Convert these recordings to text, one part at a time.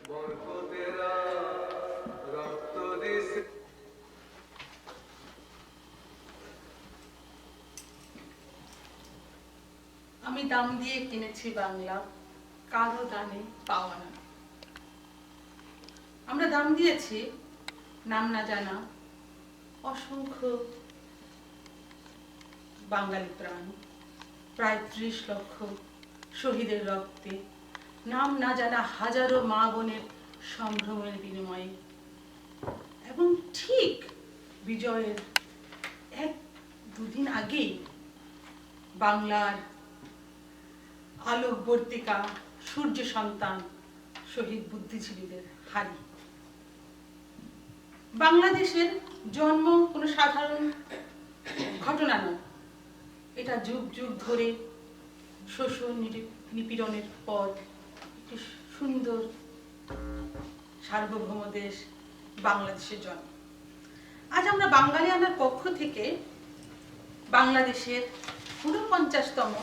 আমি দাম দিয়ে কিনেছি বাংলা, কারো দানে পাওয়া না। আমরা দাম দিয়েছি নাম না জানা অসংখ্য বাঙালি প্রাণ, প্রায় ৩০ লক্ষ শহীদের রক্তে, নাম না জানা হাজারো মা বোনের সম্ভ্রমের বিনিময়ে, এবং ঠিক বিজয়ের ১-২ দিন আগেই বাংলার আলোকবর্তিকা সূর্য সন্তান শহীদ বুদ্ধিজীবীদের হারি। বাংলাদেশের জন্ম কোনো সাধারণ ঘটনা নয়, এটা যুগ যুগ ধরে শোষণ নিপীড়নের পর একটি সুন্দর সার্বভৌম দেশ বাংলাদেশের জন্ম। আজ আমরা বাঙালিয়ানার পক্ষ থেকে বাংলাদেশের ৪৯তম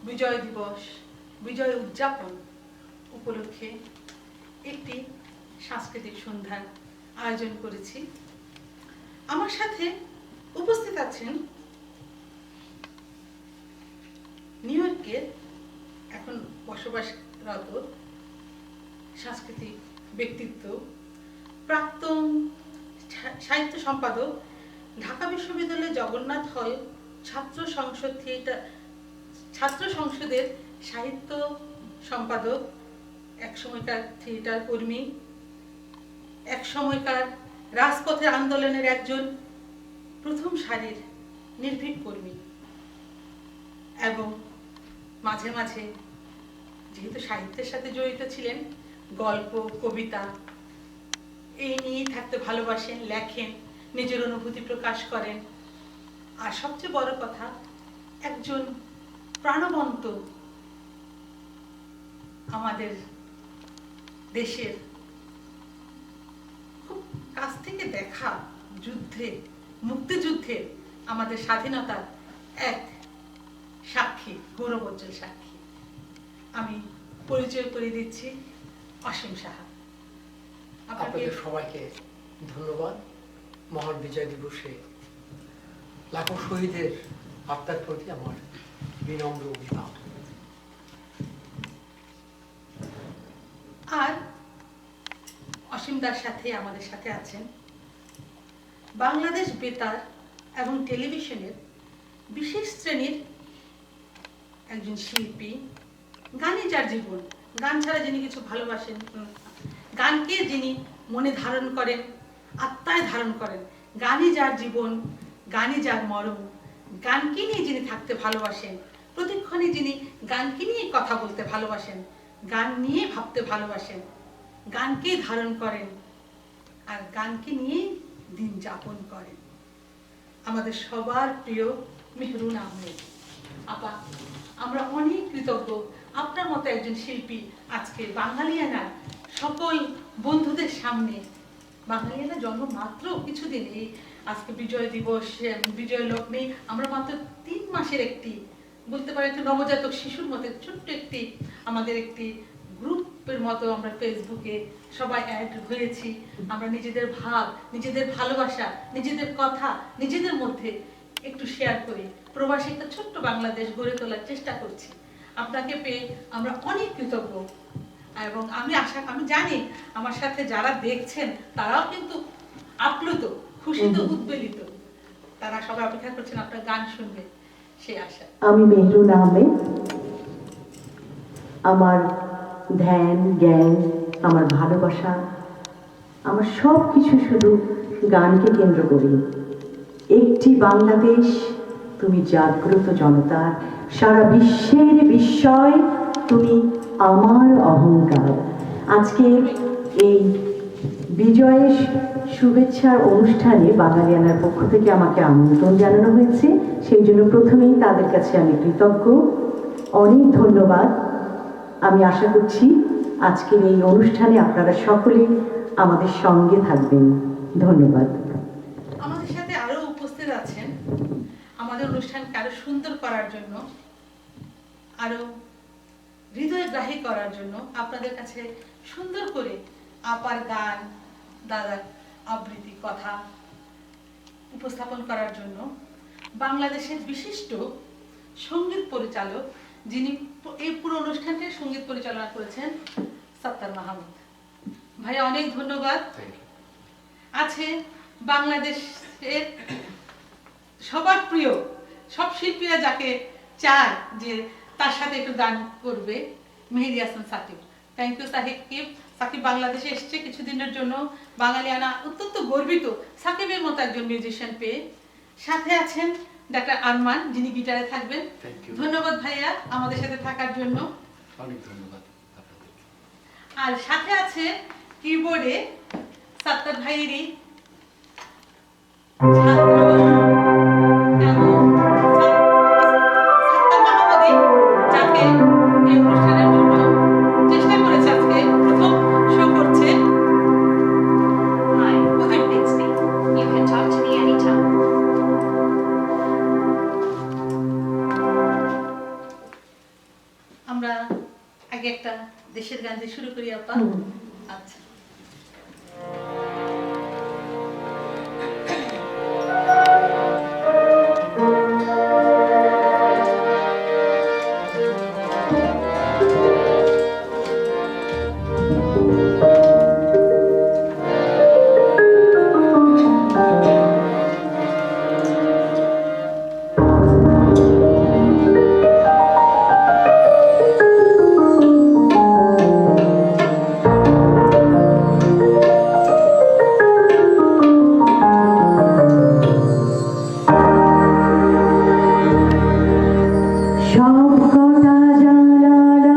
বিজয় দিবস, বিজয় উদযাপন উপলক্ষে একটি সাংস্কৃতিক সন্ধ্যার আয়োজন করেছি। আমার সাথে উপস্থিত আছেন নিউ ইয়র্কের এখন বসবাসরত সাংস্কৃতিক ব্যক্তিত্ব, প্রাক্তন সাহিত্য সম্পাদক, ঢাকা বিশ্ববিদ্যালয়ের জগন্নাথ হল ছাত্র সংসদের সাহিত্য সম্পাদক, এক সময়কার থিয়েটার কর্মী, এক সময়কার রাজপথের আন্দোলনের একজন প্রথম সারির নির্ভীক কর্মী, এবং মাঝে মাঝে যেহেতু সাহিত্যের সাথে জড়িত ছিলেন, গল্প, কবিতা এই নিয়েই থাকতে ভালোবাসেন, লেখেন, নিজের অনুভূতি প্রকাশ করেন। আর সবচেয়ে বড় কথা, একজন প্রাণবন্ত আমাদের দেশের খুব কাছ থেকে দেখা যুদ্ধে, মুক্তিযুদ্ধে আমাদের স্বাধীনতার এক সাক্ষী, গৌরবোজ্জ্বল সাক্ষী। আমি পরিচয় করে দিচ্ছি অসীম সাহা। আপনাদের সবাইকে ধন্যবাদ। মহান বিজয় দিবসে লাখো শহীদের আত্মার প্রতি আমার বিনম্র অভিবাদন। আর অসীমদার সাথে আমাদের সাথে আছেন বাংলাদেশ বেতার এবং টেলিভিশনের বিশেষ শ্রেণীর একজন শিল্পী, গানই যার জীবন, গান ছাড়া যিনি কিছু ভালোবাসেন, গানকে যিনি মনে ধারণ করেন, আত্মায় ধারণ করেন, গানই যার জীবন, গানই যার মরণ, গানকে নিয়ে যিনি থাকতে ভালোবাসেন, প্রতিক্ষণে যিনি গানকে নিয়ে কথা বলতে ভালোবাসেন, গান নিয়ে ভাবতে ভালোবাসেন, গানকেই ধারণ করেন আর গানকে নিয়ে দিন যাপন করেন, আমাদের সবার প্রিয় মেহরুন আহমেদ আপা। আমরা অনেক কৃতজ্ঞ আপনার মতো একজন শিল্পী আজকে বাঙালিয়ানার সকল বন্ধুদের সামনে, বাঙালিয়ানা জন্ম মাত্র কিছুদিন, এই আজকে বিজয় দিবস, বিজয় লগ্নে আমরা মাত্র ৩ মাসের একটি, বলতে পারি একটি নবজাতক শিশুর মতো ছোট্ট একটি আমাদের একটি গ্রুপের মতো আমরা ফেসবুকে সবাই অ্যাড হয়েছি। আমরা নিজেদের ভাব, নিজেদের ভালোবাসা, নিজেদের কথা নিজেদের মধ্যে একটু শেয়ার করি, প্রবাসী একটা ছোট্ট বাংলাদেশ গড়ে তোলার চেষ্টা করছি। আপনাকে পেয়ে আমরা অনেক কৃতজ্ঞ, এবং আমি জানি আমার সাথে যারা দেখছেন তারাও কিন্তু আপ্লুত, খুশিতে উদ্বেলিত, তারা সবাই অপেক্ষা করছেন আপনার গান শুনবে, সেই আশা। আমি মেহরুন আহমেদ। আমার ধ্যান, জ্ঞান, আমার ভালোবাসা, আমার সব কিছু শুধু গানকে কেন্দ্র করি। একটি বাংলাদেশ, তুমি জাগ্রত জনতার, সারা বিশ্বের বিস্ময়, তুমি আমার অহংকার। আজকে এই বিজয়ের শুভেচ্ছার অনুষ্ঠানে বাঙালিয়ানার পক্ষ থেকে আমাকে আমন্ত্রণ জানানো হয়েছে, সেই জন্য প্রথমেই তাদের কাছে আমি কৃতজ্ঞ। অনেক ধন্যবাদ। আমি আশা করছি আজকের এই অনুষ্ঠানে আপনারা সকলে আমাদের সঙ্গে থাকবেন। ধন্যবাদ। আমাদের সাথে আরো উপস্থিত আছেন আমাদের অনুষ্ঠানকে আরো সুন্দর করার জন্য, আরো হৃদয়গ্রাহী করার জন্য, আপনাদের কাছে সুন্দর করে আপার গান, দাদার আবৃত্তি কথা উপস্থাপন করার জন্য বাংলাদেশের বিশিষ্ট সঙ্গীত পরিচালক, যিনি এই পুরো অনুষ্ঠানটির সঙ্গীত পরিচালনা করেছেন, সত্তার মাহমুদ ভাইয়া, অনেক ধন্যবাদ। আছে বাংলাদেশের সবার প্রিয়, সব শিল্পীরা যাকে চায় যে তার সাথে একটু গান করবে, মেহেদী হাসান সাকিব। Thank you Sakib. সাকিব বাংলাদেশে এসছে কিছুদিনের জন্য, বাঙালিয়ানা অত্যন্ত গর্বিত সাকিবের মতো একজন মিউজিশিয়ান পেয়ে। সাথে আছেন ডাক্তার আরমান, যিনি গিটারে থাকবেন। ধন্যবাদ ভাইয়া আমাদের সাথে থাকার জন্য, অনেক ধন্যবাদ আপনাদের। আর সাথে আছে কিবোর্ডে সত্তার ভাইয়েরই ছাত্র এবং সত্তার মাহমুদই, যাকে এই অনুষ্ঠানের জন্য চেষ্টা করেছে, আজকে প্রথম শো করছে। Hi, it's me. You can talk to me anytime. আমরা আগে একটা দেশের গান দিয়ে শুরু করি আপা। আচ্ছা। সব কথা জানালা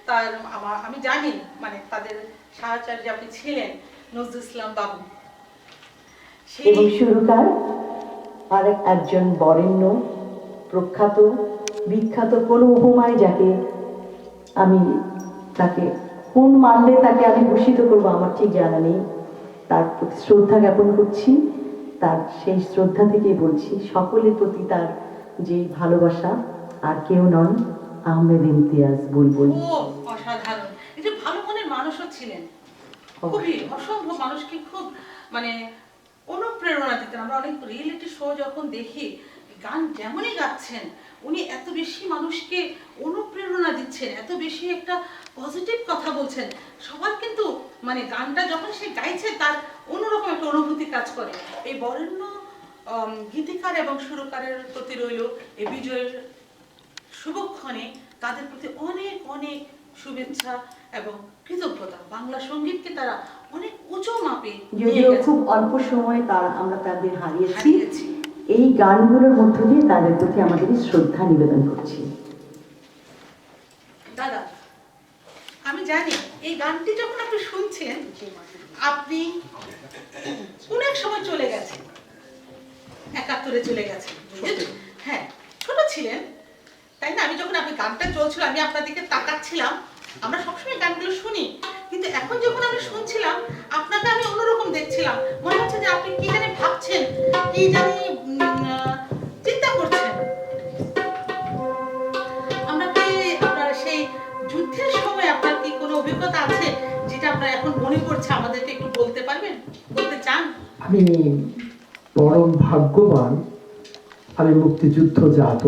তার আমি জানি মানে তাদের সাহাচার্য আপনি ছিলেন নজরুল ইসলাম বাবু। এবং সুরকার আরেক একজন বরেণ্য প্রখ্যাত বিখ্যাত কোনো উপমায় যাকে আমি তাকে কোন মানলে তাকে আমি ভূষিত করবো আমার ঠিক জানা নেই, তার প্রতি শ্রদ্ধা জ্ঞাপন করছি। তার সেই শ্রদ্ধা থেকেই বলছি সকলের প্রতি তার যে ভালোবাসা, আর কেউ নন আহমেদ ইমতিয়াজ বুলবুল। ও অসাধারণ, এই যে ভালো মনের মানুষও ছিলেন, খুবই অসম্ভব, মানুষকে খুব মানে অনুপ্রেরণা দিতেন। আমরা অনেক রিয়েলিটি শো যখন দেখি, গান যেমনই গাচ্ছেন উনি এত বেশি মানুষকে অনুপ্রেরণা দিচ্ছেন, এত বেশি একটা পজিটিভ কথা বলছেন। সবার কিন্তু মানে গানটা যখন সে গাইছে তার অন্যরকম একটা অনুভূতি কাজ করে। এই বরেণ্য গীতিকার এবং সুরকারের প্রতি রইল এই বিজয়ের শুভক্ষণে তাদের প্রতি অনেক অনেক শুভেচ্ছা এবং কৃতজ্ঞতা। বাংলা সঙ্গীতকে তারা অনেক উঁচু মাপে যদিও খুব অল্প সময় আমরা তাদের হারিয়েছি, এই গানগুলোর মধ্য দিয়ে তাদের প্রতি আমাদের শ্রদ্ধা নিবেদন করছি। দাদা আমি জানি এই গানটি যখন আপনি শুনছেন আপনি কোন এক সময় চলে গেছেন, ৭১ চলে গেছেন। হ্যাঁ, ছোট ছিলেন তাই না? আমি যখন আপনি গানটা চলছিল আমি আপনার দিকে তাকাচ্ছিলাম। আমরা সবসময় গানগুলো শুনি, কিন্তু এখন যখন আমি শুনছিলাম আপনাকে আমি অন্যরকম দেখছিলাম। মনে হচ্ছে যে আপনি কি জানি ভাবছেন, কি জানি চিন্তা করছেন। আমরা কি আপনার সেই যুদ্ধের সময় আপনার কি কোনো অভিজ্ঞতা আছে যেটা আপনার এখন মনে পড়ছে, আমাদেরকে একটু বলতে পারবেন, বলতে চান? আমি পরম ভাগ্যবান, আমি মুক্তিযুদ্ধ জাত।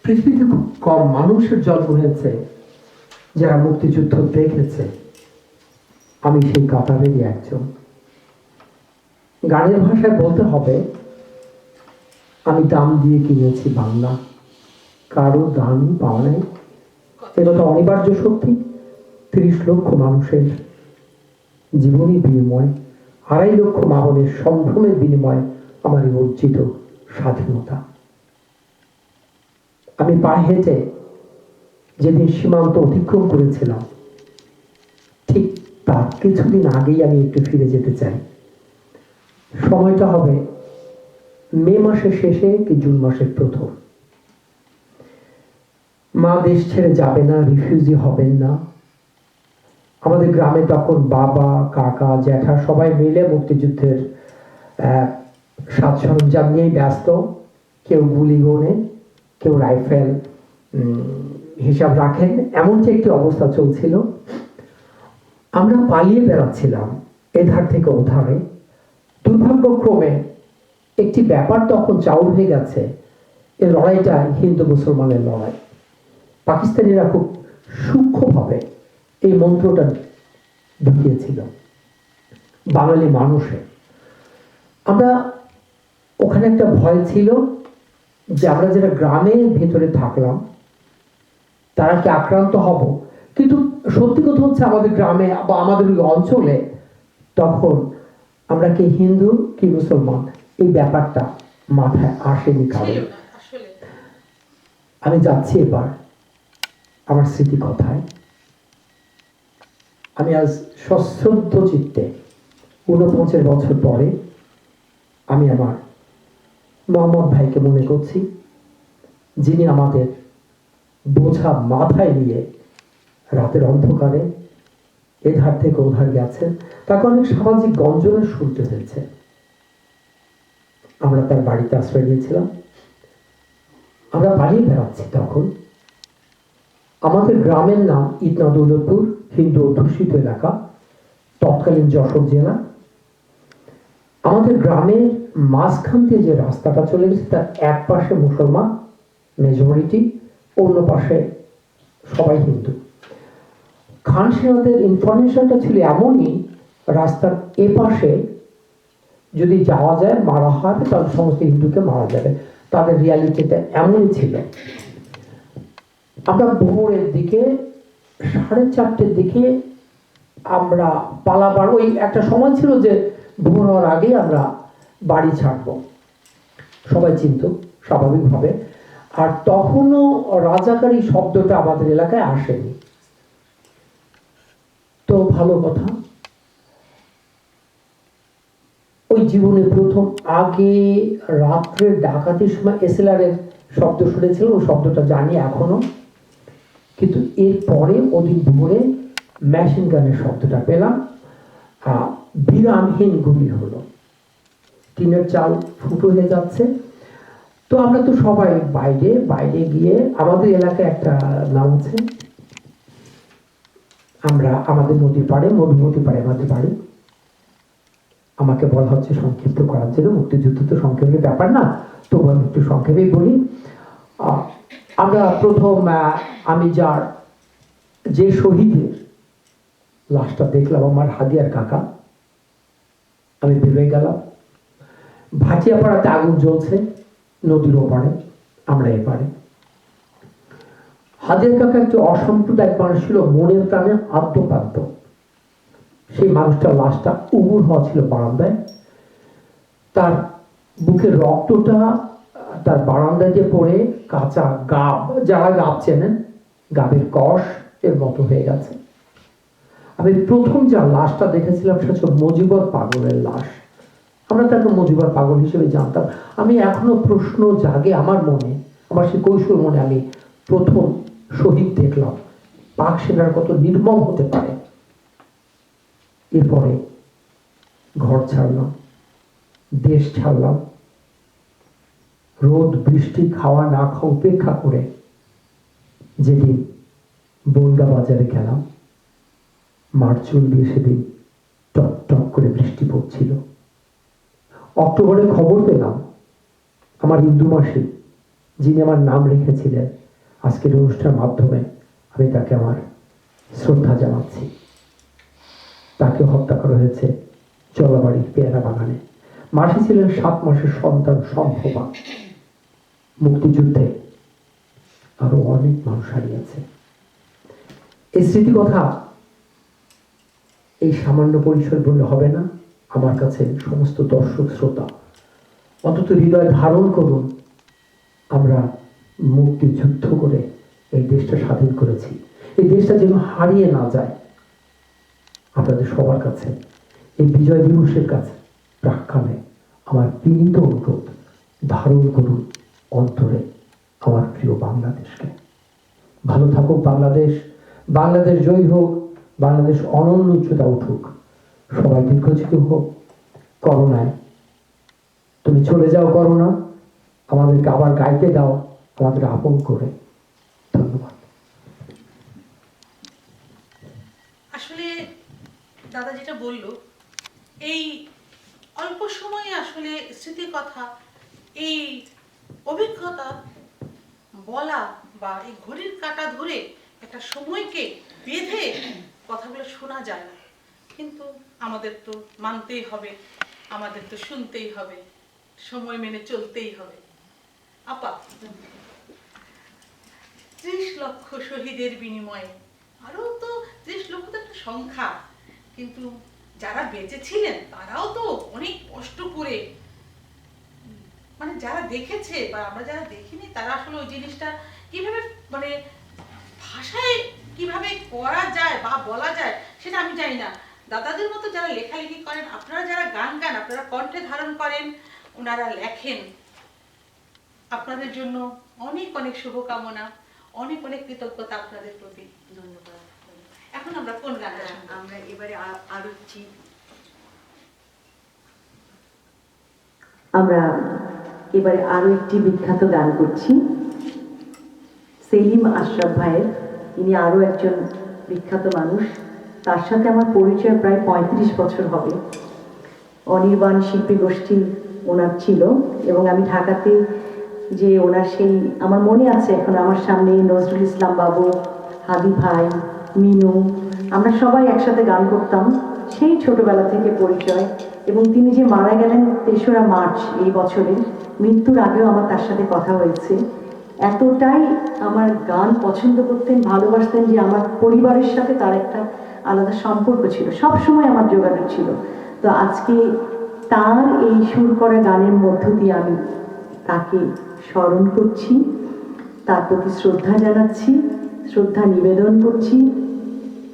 পৃথিবীতে খুব কম মানুষের জন্ম হয়েছে যারা মুক্তিযুদ্ধ দেখেছে, আমি সেই কাতারেরই একজন। গানের ভাষায় বলতে হবে, আমি দাম দিয়ে কিনেছি বাংলা, কারো দামই পাওয়া নাই। এটা তো অনিবার্য সত্যি। ৩০ লক্ষ মানুষের জীবনী বিনিময়, ২.৫ লক্ষ মাহনের সম্ভ্রমের বিনিময়ে আমার এই অর্জিত স্বাধীনতা। আমি পায়ে হেঁটে যেদিন সীমান্ত অতিক্রম করেছিলাম, ঠিক তার কিছুদিন আগেই আমি একটু ফিরে যেতে চাই। সময়টা হবে মে মাসের শেষে কি জুন মাসের প্রথম। মা দেশ ছেড়ে যাবে না, রিফিউজি হবেন না। আমাদের গ্রামে তখন বাবা, কাকা, জ্যাঠা সবাই মিলে মুক্তিযুদ্ধের সাজ সরঞ্জাম নিয়েই ব্যস্ত। কেউ গুলি গোনে, কেউ রাইফেল হিসাব রাখেন, এমন যে একটি অবস্থা চলছিল। আমরা পালিয়ে বেড়াচ্ছিলাম এধার থেকে ওধারে। দুর্ভাগ্যক্রমে একটি ব্যাপার তখন চাউর হয়ে গেছে, এই লড়াইটা হিন্দু মুসলমানের লড়াই। পাকিস্তানিরা খুব সূক্ষ্মভাবে এই মন্ত্রটা ঢুকিয়েছিল বাঙালি মানুষে। আমরা ওখানে একটা ভয় ছিল যে আমরা যারা গ্রামের ভেতরে থাকলাম তারা কি আক্রান্ত হব। কিন্তু সত্যি কথা হচ্ছে আমাদের গ্রামে বা আমাদের ওই অঞ্চলে তখন আমরা কি হিন্দু কি মুসলমান এই ব্যাপারটা মাথায় আসেনি কারণ। আমি যাচ্ছি এবার আমার স্মৃতি কথায়। আমি আজ সশ্রদ্ধ চিত্তে ৪৯ বছর পরে আমি আমার মোহাম্মদ ভাইকে মনে করছি, যিনি আমাদের বোঝা মাথায় নিয়ে রাতের অন্ধকারে এধার থেকে ওধার গেছেন। তাকে অনেক সামাজিক গঞ্জনা শুনতে হয়েছে। আমরা তার বাড়িতে আশ্রয় নিয়েছিলাম। আমরা পালিয়ে বেড়াচ্ছি তখন। আমাদের গ্রামের নাম ইটনা দৌলতপুর, হিন্দু অধ্যুষিত এলাকা, তৎকালীন যশোর জেলা। আমাদের গ্রামের মাঝখান দিয়ে যে রাস্তাটা চলে গেছে তার এক পাশে মুসলমান মেজরিটি, অন্য পাশে সবাই হিন্দু। খান সেনাদের ইনফরমেশনটা ছিল এমনই, রাস্তার এ পাশে যদি যাওয়া যায় মারা হবে তাহলে সমস্ত হিন্দুকে মারা যাবে। তাদের রিয়ালিটিটা এমনই ছিল। আমরা ভোরের দিকে 4:30 দিকে আমরা পালাবার, ওই একটা সময় ছিল যে ভোর হওয়ার আগেই আমরা বাড়ি ছাড়ব, সবাই চিনত স্বাভাবিকভাবে। আর তখনও রাজাকারী শব্দটা আমাদের এলাকায় আসেনি। তো ভালো কথা। ওই জীবনে প্রথম আগে রাত্রে ডাকাতির সময় এসএলআর এর শব্দ শুনেছিলাম, ওই শব্দটা জানি এখনো, কিন্তু এরপরে ওদিন ভোরে মেশিন গানের শব্দটা পেলাম। বিরামহীন গুলি হলো, টিনের চাল ফুটো হয়ে যাচ্ছে। তো আমরা তো সবাই বাইরে বাইরে গিয়ে, আমাদের এলাকায় একটা নাম আছে, আমরা আমাদের নদীর পাড়ে, মধুমতি পাড়ে আমাদের বাড়ি। আমাকে বলা হচ্ছে সংক্ষিপ্ত করার জন্য, মুক্তিযুদ্ধ তো সংক্ষেপের ব্যাপার না, তবু আমি একটু সংক্ষেপেই বলি। আমরা প্রথম আমি যে শহীদের লাশটা দেখলাম, আমার হাদিয়ার কাকা। আমি বেরোয় গেলাম, ভাটিয়াপাড়াতে আগুন জ্বলছে, নদীর ওপারে, আমরা এপারে। হাদিয়ার কাকা একটি অসাম্প্রদায়িক মানুষ ছিল, মনের প্রাণে আদ্যপাদ্য। সেই মানুষটার লাশটা উবুর হওয়া ছিল বারান্দায়, তার বুকের রক্তটা তার বারান্দায় যে পড়ে কাঁচা গাব, যারা গাব চেনেন, গাবের কষ এর মতো হয়ে গেছে। আমি প্রথম যার লাশটা দেখেছিলাম সে হচ্ছে মজিবর পাগলের লাশ। আমরা তাকে মজিবর পাগল হিসেবে জানতাম। আমি এখনো প্রশ্ন জাগে আমার মনে, আমার সেই কৈশোর মনে, আমি প্রথম শহীদ দেখলাম, পাক সেনার কত নির্মম হতে পারে। এরপরে ঘর ছাড়লাম, দেশ ছাড়লাম, রোদ বৃষ্টি খাওয়া না খাওয়া উপেক্ষা করে যেদিন বনগা বাজারে গেলাম, মার্চুল দিয়ে সেদিন টপ টপ করে বৃষ্টি পড়ছিল। অক্টোবরে খবর পেলাম আমার হিন্দু মাসি, যিনি আমার নাম লিখেছিলেন আজকের অনুষ্ঠানের মাধ্যমে, আমি তাকে আমার শ্রদ্ধা জানাচ্ছি। তাকে হত্যা করা হয়েছে চলাবাড়ির পেয়ারা বাগানে। মাসি ছিলেন 7 মাসের সন্তান সম্ভবা। মুক্তিযুদ্ধে আরো অনেক মানুষ হারিয়েছে। এই স্মৃতি কথা এই সামান্য পরিচয় বললে হবে না। আমার কাছে সমস্ত দর্শক শ্রোতা অন্তত হৃদয় ধারণ করুন, আমরা মুক্তিযুদ্ধ করে এই দেশটা স্বাধীন করেছি। এই দেশটা যেন হারিয়ে না যায়। আপনাদের সবার কাছে এই বিজয় দিবসের কাছে প্রাক্কালে আমার বিনীত অনুরোধ, ধারণ করুন অন্তরে আমার প্রিয় বাংলাদেশকে। ভালো থাকুক বাংলাদেশ, বাংলাদেশ জয়ী হোক, বাংলাদেশ অনন্য উচ্চতা উঠুক, সবাই দীর্ঘজীবী হোক। করোনায় তুমি চলে যাও করোনা, আমাদেরকে আবার গাইতে দাও আমাদের আপন করে। ধন্যবাদ। আসলে দাদা যেটা বলল, এই অল্প সময়ে আসলে স্মৃতির কথা, এই অভিজ্ঞতা বলা বা এই ঘড়ির কাঁটা ধরে একটা সময়কে বেঁধে কথাগুলো শোনা যায় না, কিন্তু আমাদের তো মানতেই হবে, আমাদের তো শুনতেই হবে, সময় মেনে চলতেই হবে। আপা, 30 লক্ষ শহীদের বিনিময়ে, আরো তো 30 লক্ষ তো একটা সংখ্যা, কিন্তু যারা বেঁচে ছিলেন তারাও তো অনেক কষ্ট করে, মানে যারা দেখেছে বা আমরা যারা দেখিনি তারা আসলে ওই জিনিসটা কিভাবে, মানে ভাষায় কিভাবে করা যায় বা বলা যায় সেটা আমি জানি না। দাদাদের মতো যারা লেখালেখি করেন, আপনারা যারা গান গান, আপনারা কণ্ঠে ধারণ করেন, ওনারা লেখেন, আপনাদের জন্য অনেক অনেক শুভকামনা, অনেক অনেক কৃতজ্ঞতা আপনাদের প্রতি। ধন্যবাদ। এখন আমরা কোন গানটা শুনবো? আমরা এবারে আরো একটি বিখ্যাত গান করছি, সেলিম আশরাফ ভাইয়ের। ইনি আরো একজন বিখ্যাত মানুষ, তার সাথে আমার পরিচয় প্রায় 35 বছর হবে। অনির্বাণ শিল্পী গোষ্ঠী ওনার ছিল, এবং আমি ঢাকাতে যে ওনার সেই, আমার মনে আছে এখন আমার সামনে নজরুল ইসলাম বাবু, হাদি ভাই, মিনু, আমরা সবাই একসাথে গান করতাম, সেই ছোটবেলা থেকে পরিচয়। এবং তিনি যে মারা গেলেন 3রা মার্চ এই বছরে, মৃত্যুর আগেও আমার তার সাথে কথা হয়েছে। এতটাই আমার গান পছন্দ করতেন, ভালোবাসতেন, যে আমার পরিবারের সাথে তার একটা আলাদা সম্পর্ক ছিল, সব সময় আমার যোগাযোগ ছিল। তো আজকে তার এই সুর করা গানের মধ্য দিয়ে আমি তাকে স্মরণ করছি, তার প্রতি শ্রদ্ধা জানাচ্ছি, শ্রদ্ধা নিবেদন করছি।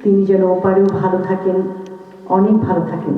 তিনি যেন ওপারেও ভালো থাকেন, অনেক ভালো থাকেন।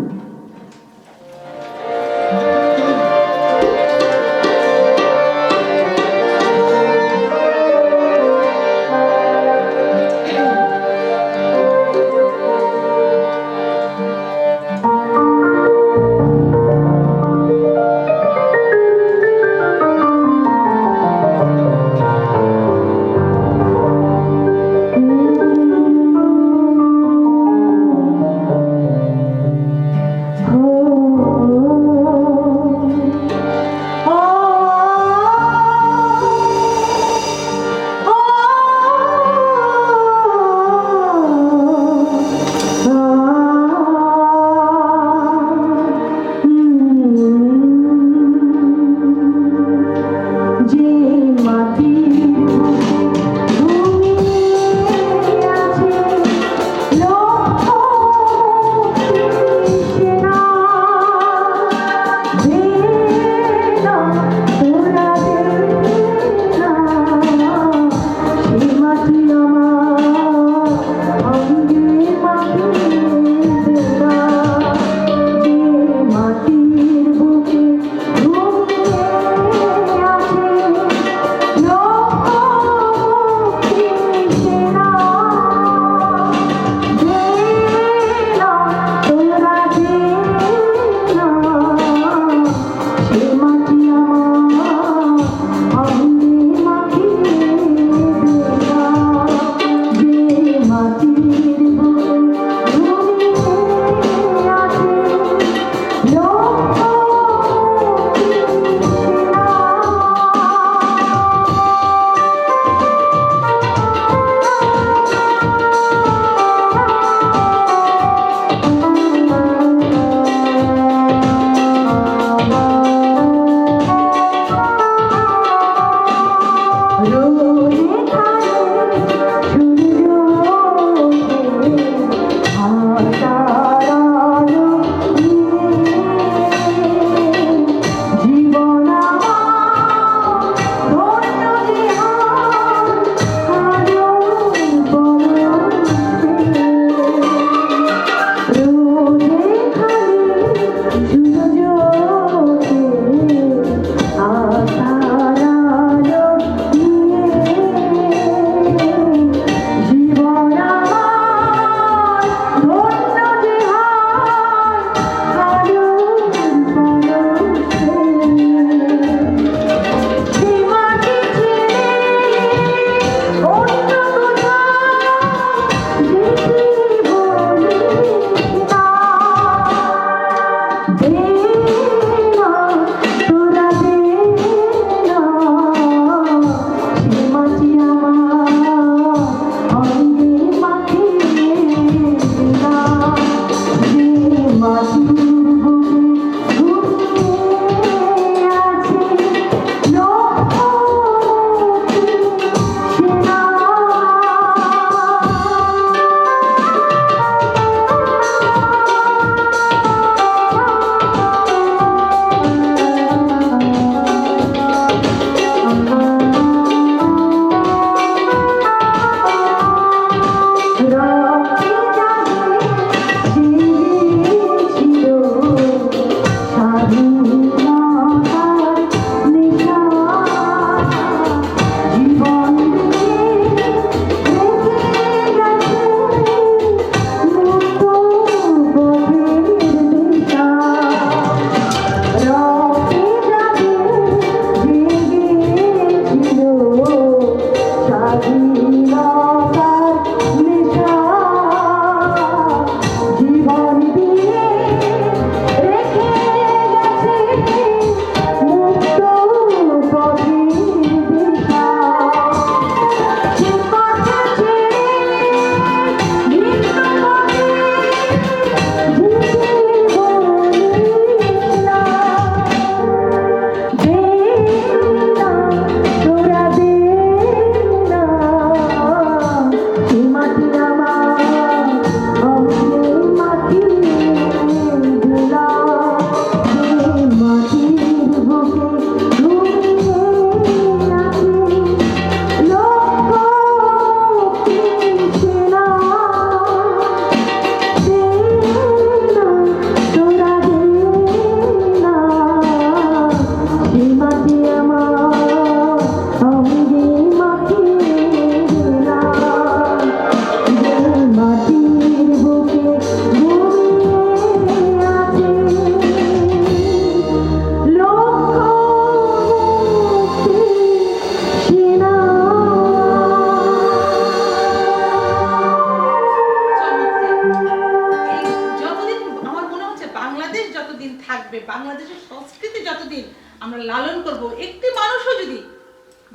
বাংলাদেশের সংস্কৃতি যতদিন আমরা লালন করব, একটি মানুষও যদি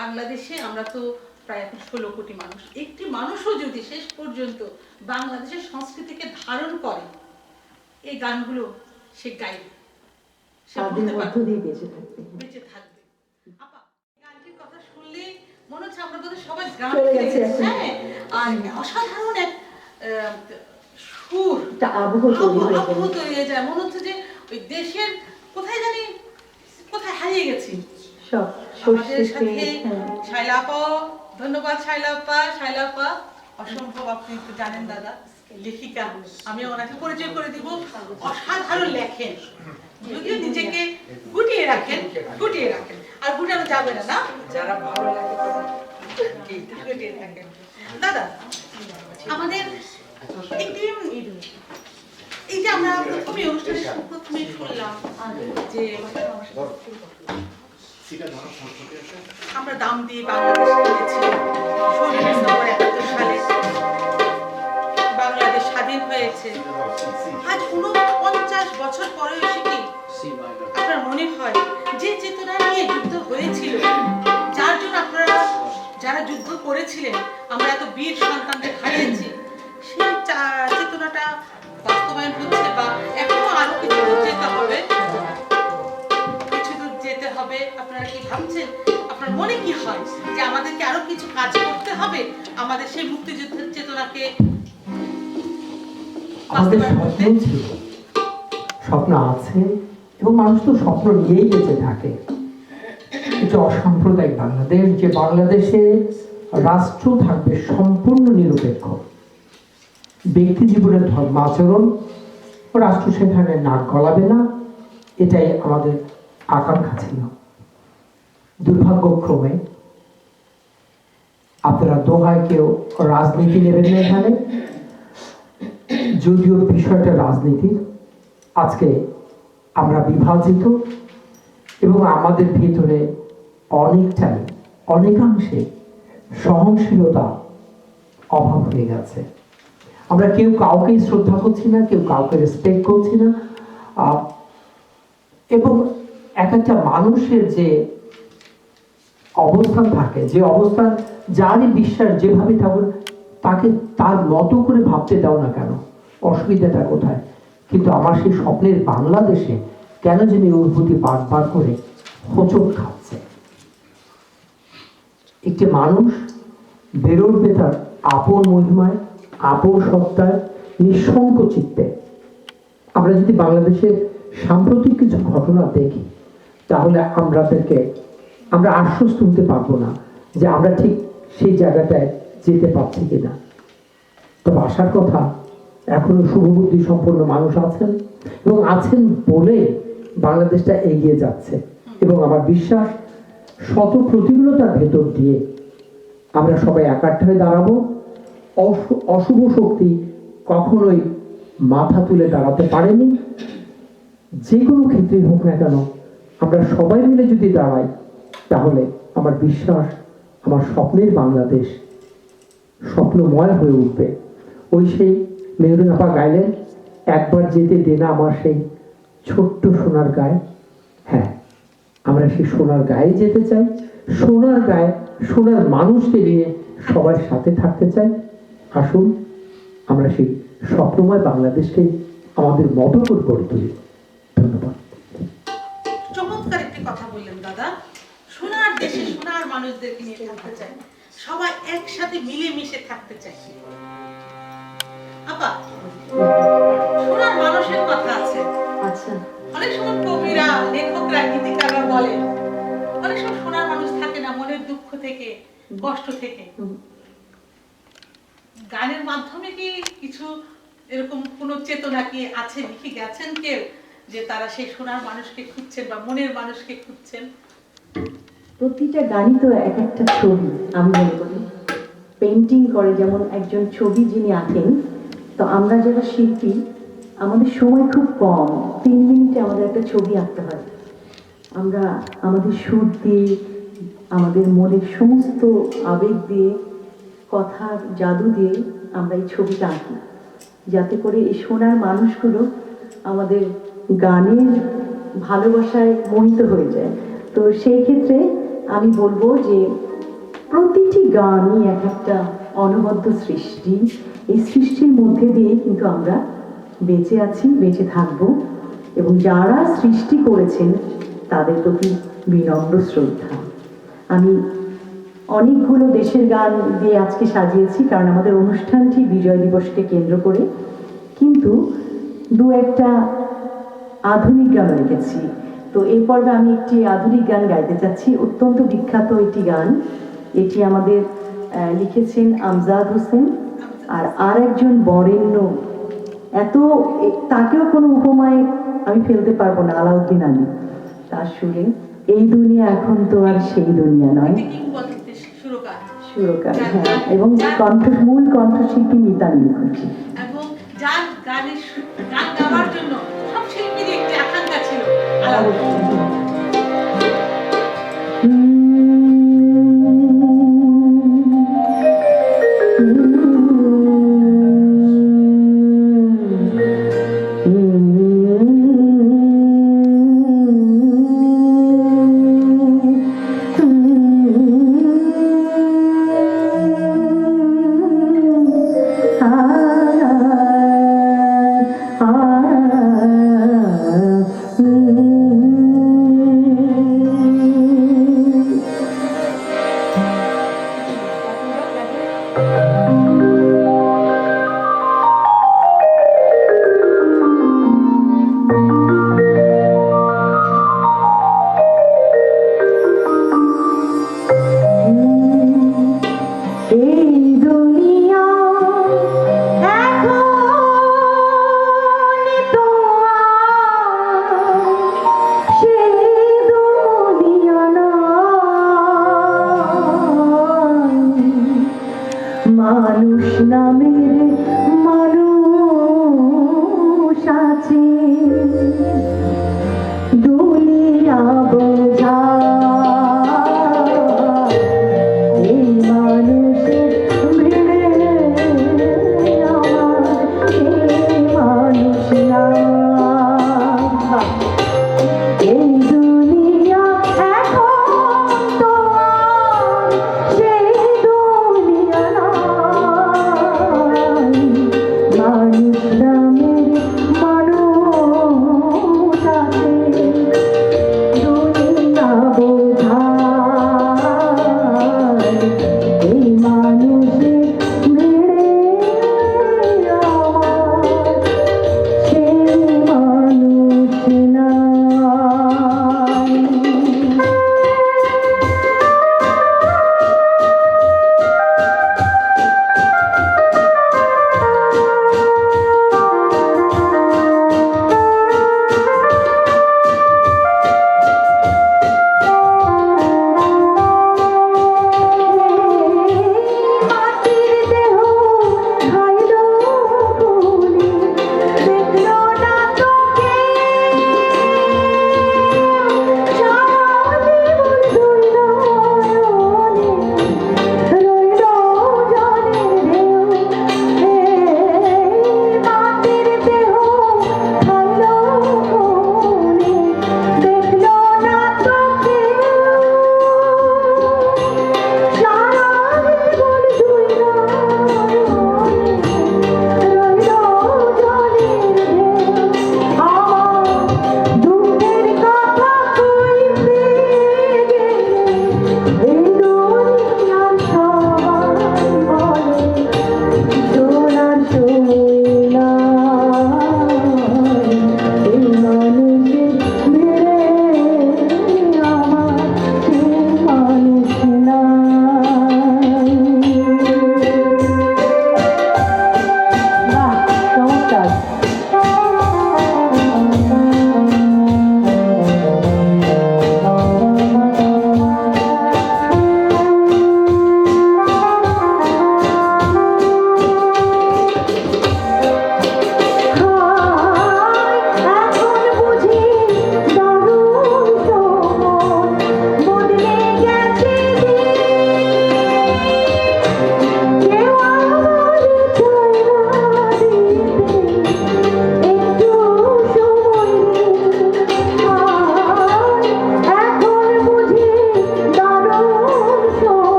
বাংলাদেশে, আমরা তো প্রায় এখন 16 কোটি মানুষ, একটি মানুষও যদি শেষ পর্যন্ত বাংলাদেশের সংস্কৃতিকে ধারণ করে, এই গানগুলো সে গাইবে, সে তাদের বলতে মধ্য পারবে, দিয়ে বেঁচে থাকবে। বেঁচে থাকবে। আপা, এই গানটির কথা শুনলে মনে হচ্ছে আমরা বোধহয় সবাই গ্রামে চলে ফিরে গেছি গেছি। এখন। হ্যাঁ, আর অসাধারণ এক সুর, একটা আবহ তৈরি হয়ে আবহ গেল। তৈরি হয়ে যায়, মনে হচ্ছে যে ওই দেশের কোথায় জানি, কোথায় হারিয়ে গেছি। সব আমাদের সর্ষে সাথে ক্ষেত, হ্যাঁ। শাইলা আপা, ধন্যবাদ শাইলা আপা, অসম্ভব, আপনি তো জানেন দাদা, লেখিকা, আমি ওনাকে পরিচয় করে দিব, অসাধারণ লেখেন, যদিও নিজেকে গুটিয়ে রাখেন, আর গুটানো যাবে না, না? যারা ভালো লাগে গুটিয়ে থাকেন। দাদা, আমাদের একটি, এই যে আমরা প্রথমে অনুষ্ঠানের প্রথমে শুনলাম যে আমরা দাম দিয়ে বাংলাদেশ কিনেছি, 16 ডিসেম্বর 71 সালে বাংলাদেশ স্বাধীন হয়েছে। আজ 49 বছর পরে এসে কি আপনার মনে হয় যে চেতনা নিয়ে যুদ্ধ হয়েছিল, যার জন্য আপনারা যারা যুদ্ধ করেছিলেন, আমরা এত বীর সন্তানদের হারিয়েছি, সেই চেতনাটা বাস্তবায়ন হচ্ছে, বা এখনো আরো কিছু দূর যেতে হবে, আপনারা কি ভাবছেন? আপনার মনে কি হয় যে আমাদেরকে আরো কিছু কাজ করতে হবে আমাদের সেই মুক্তিযুদ্ধের চেতনাকে আমাদের বাস্তবায়ন করতে? স্বপ্ন ছিল, স্বপ্ন আছে, এবং মানুষ তো স্বপ্ন নিয়েই বেঁচে থাকে। এটা অসাম্প্রদায়িক বাংলাদেশ, যে বাংলাদেশে রাষ্ট্র থাকবে সম্পূর্ণ নিরপেক্ষ, ব্যক্তি জীবনের ধর্মাচরণ ও রাষ্ট্র সেখানে নাক গলাবে না, এটাই আমাদের আকাঙ্ক্ষা ছিল। দুর্ভাগ্যক্রমে আপনারা দোহায় কেউ রাজনীতি নেবেন না এখানে, যদিও বিষয়টা রাজনীতির। আজকে আমরা বিভাজিত, এবং আমাদের ভিতরে অনেকাংশে সহনশীলতা অভাব হয়ে গেছে। আমরা কেউ কাউকে শ্রদ্ধা করছি না, কেউ কাউকে রেসপেক্ট করছি না, এবং এক একটা মানুষের যে অবস্থান থাকে, যে অবস্থান, যারই বিশ্বাস যেভাবে থাকুন, তাকে তার মতো করে ভাবতে দাও না কেন, অসুবিধাটা কোথায়? কিন্তু আমার সেই স্বপ্নের বাংলাদেশে কেন যেন এই অনুভূতি বারবার করে হোঁচট খাচ্ছে। একটি মানুষ বেরোবে তার আপন মহিমায়, আপন সত্তায়, নিঃসঙ্ক চিত্তে। আমরা যদি বাংলাদেশের সাম্প্রতিক কিছু ঘটনা দেখি, তাহলে আমরা আশ্বস্ত হতে পারবো না যে আমরা ঠিক সেই জায়গাটায় যেতে পারছি কিনা। তবে আসার কথা, এখনো শুভবুদ্ধি সম্পন্ন মানুষ আছেন, এবং আছেন বলে বাংলাদেশটা এগিয়ে যাচ্ছে। এবং আমার বিশ্বাস, শত প্রতিকূলতার ভেতর দিয়ে আমরা সবাই একাঠ্য হয়ে দাঁড়াবো। অশুভ শক্তি কখনোই মাথা তুলে দাঁড়াতে পারেনি। যে কোনো ক্ষেত্রেই হোক না কেন, আমরা সবাই মিলে যদি দাঁড়াই, তাহলে আমার বিশ্বাস আমার স্বপ্নের বাংলাদেশ স্বপ্নময় হয়ে উঠবে। ওই সেই মেহরুন আপা গাইলেন, একবার যেতে দেনা আমার সেই ছোট্ট সোনার গায়ে। হ্যাঁ, আমরা সেই সোনার গায়ে যেতে চাই, সোনার গায়ে সোনার মানুষকে নিয়ে সবার সাথে থাকতে চাই। আসুন আমরা সেই স্বপ্নময় বাংলাদেশকে আমাদের মতো করে গড়ে তুলি। ধন্যবাদ। চমৎকার একটি কথা বললেন দাদা, সোনার দেশে সোনার মানুষদেরকে নিয়ে থাকতে চাই, সবাই একসাথে মিলেমিশে থাকতে চাই। আপা, সোনার মানুষের কথা আছে, আচ্ছা, অনেক সময় কবিরা, লেখকরা, গীতিকাররা বলেন অনেক সময় সোনার মানুষ থাকে না, মনের দুঃখ থেকে, কষ্ট থেকে। গানের মাধ্যমে কি কিছু এরকম কোন চেতনা কি আছে, লিখে গেছেন কেউ, যে তারা সেই সোনার মানুষকে খুঁজছেন বা মনের মানুষকে খুঁজছেন? প্রতিটা গানই তো এক একটা ছবি। আমি মনে করি পেন্টিং করে যেমন একজন ছবি যিনি আঁকেন, তো আমরা যারা শিল্পী, আমাদের সময় খুব কম, 3 মিনিটে আমাদের একটা ছবি আঁকতে হয়। আমরা আমাদের সুর দিয়ে, আমাদের মনের সমস্ত আবেগ দিয়ে, কথার জাদু দিয়ে আমরা এই ছবিটা আঁকি, যাতে করে এই সোনার মানুষগুলো আমাদের গানের ভালোবাসায় মোহিত হয়ে যায়। তো সেই ক্ষেত্রে আমি বলবো যে প্রতিটি গানই এক একটা অনবদ্য সৃষ্টি। এই সৃষ্টির মধ্যে দিয়ে কিন্তু আমরা বেঁচে আছি, বেঁচে থাকব, এবং যারা সৃষ্টি করেছেন তাদের প্রতি বিনম্র শ্রদ্ধা। আমি অনেকগুলো দেশের গান দিয়ে আজকে সাজিয়েছি, কারণ আমাদের অনুষ্ঠানটি বিজয় দিবসকে কেন্দ্র করে, কিন্তু দু একটা আধুনিক গান রেখেছি। তো এই পর্বে আমি একটি আধুনিক গান গাইতে চাচ্ছি, অত্যন্ত বিখ্যাত একটি গান। এটি আমাদের লিখেছেন আমজাদ হোসেন, আর একজন বরেণ্য, তাকেও কোনো উপমায় আমি ফেলতে পারবো না, আলাউদ্দিন আলী। তার সুরে এই দুনিয়া এখন তো আর সেই দুনিয়া নয়, এটি কিংবদন্তি সুরকার সুরকার, হ্যাঁ, এবং মূল কণ্ঠশিল্পী মিতালি মুখার্জি। এবং যার গান গাওয়ার জন্য সব শিল্পীরই একটি আকাঙ্ক্ষা ছিল। মানুষ নামের মানুষ আছে, দুনিয়া বোঝা এই মানুষের ভিড়ে আমার এই মানুষ না। এই দুনিয়া এখন তো আর সেই দুনিয়া নয়।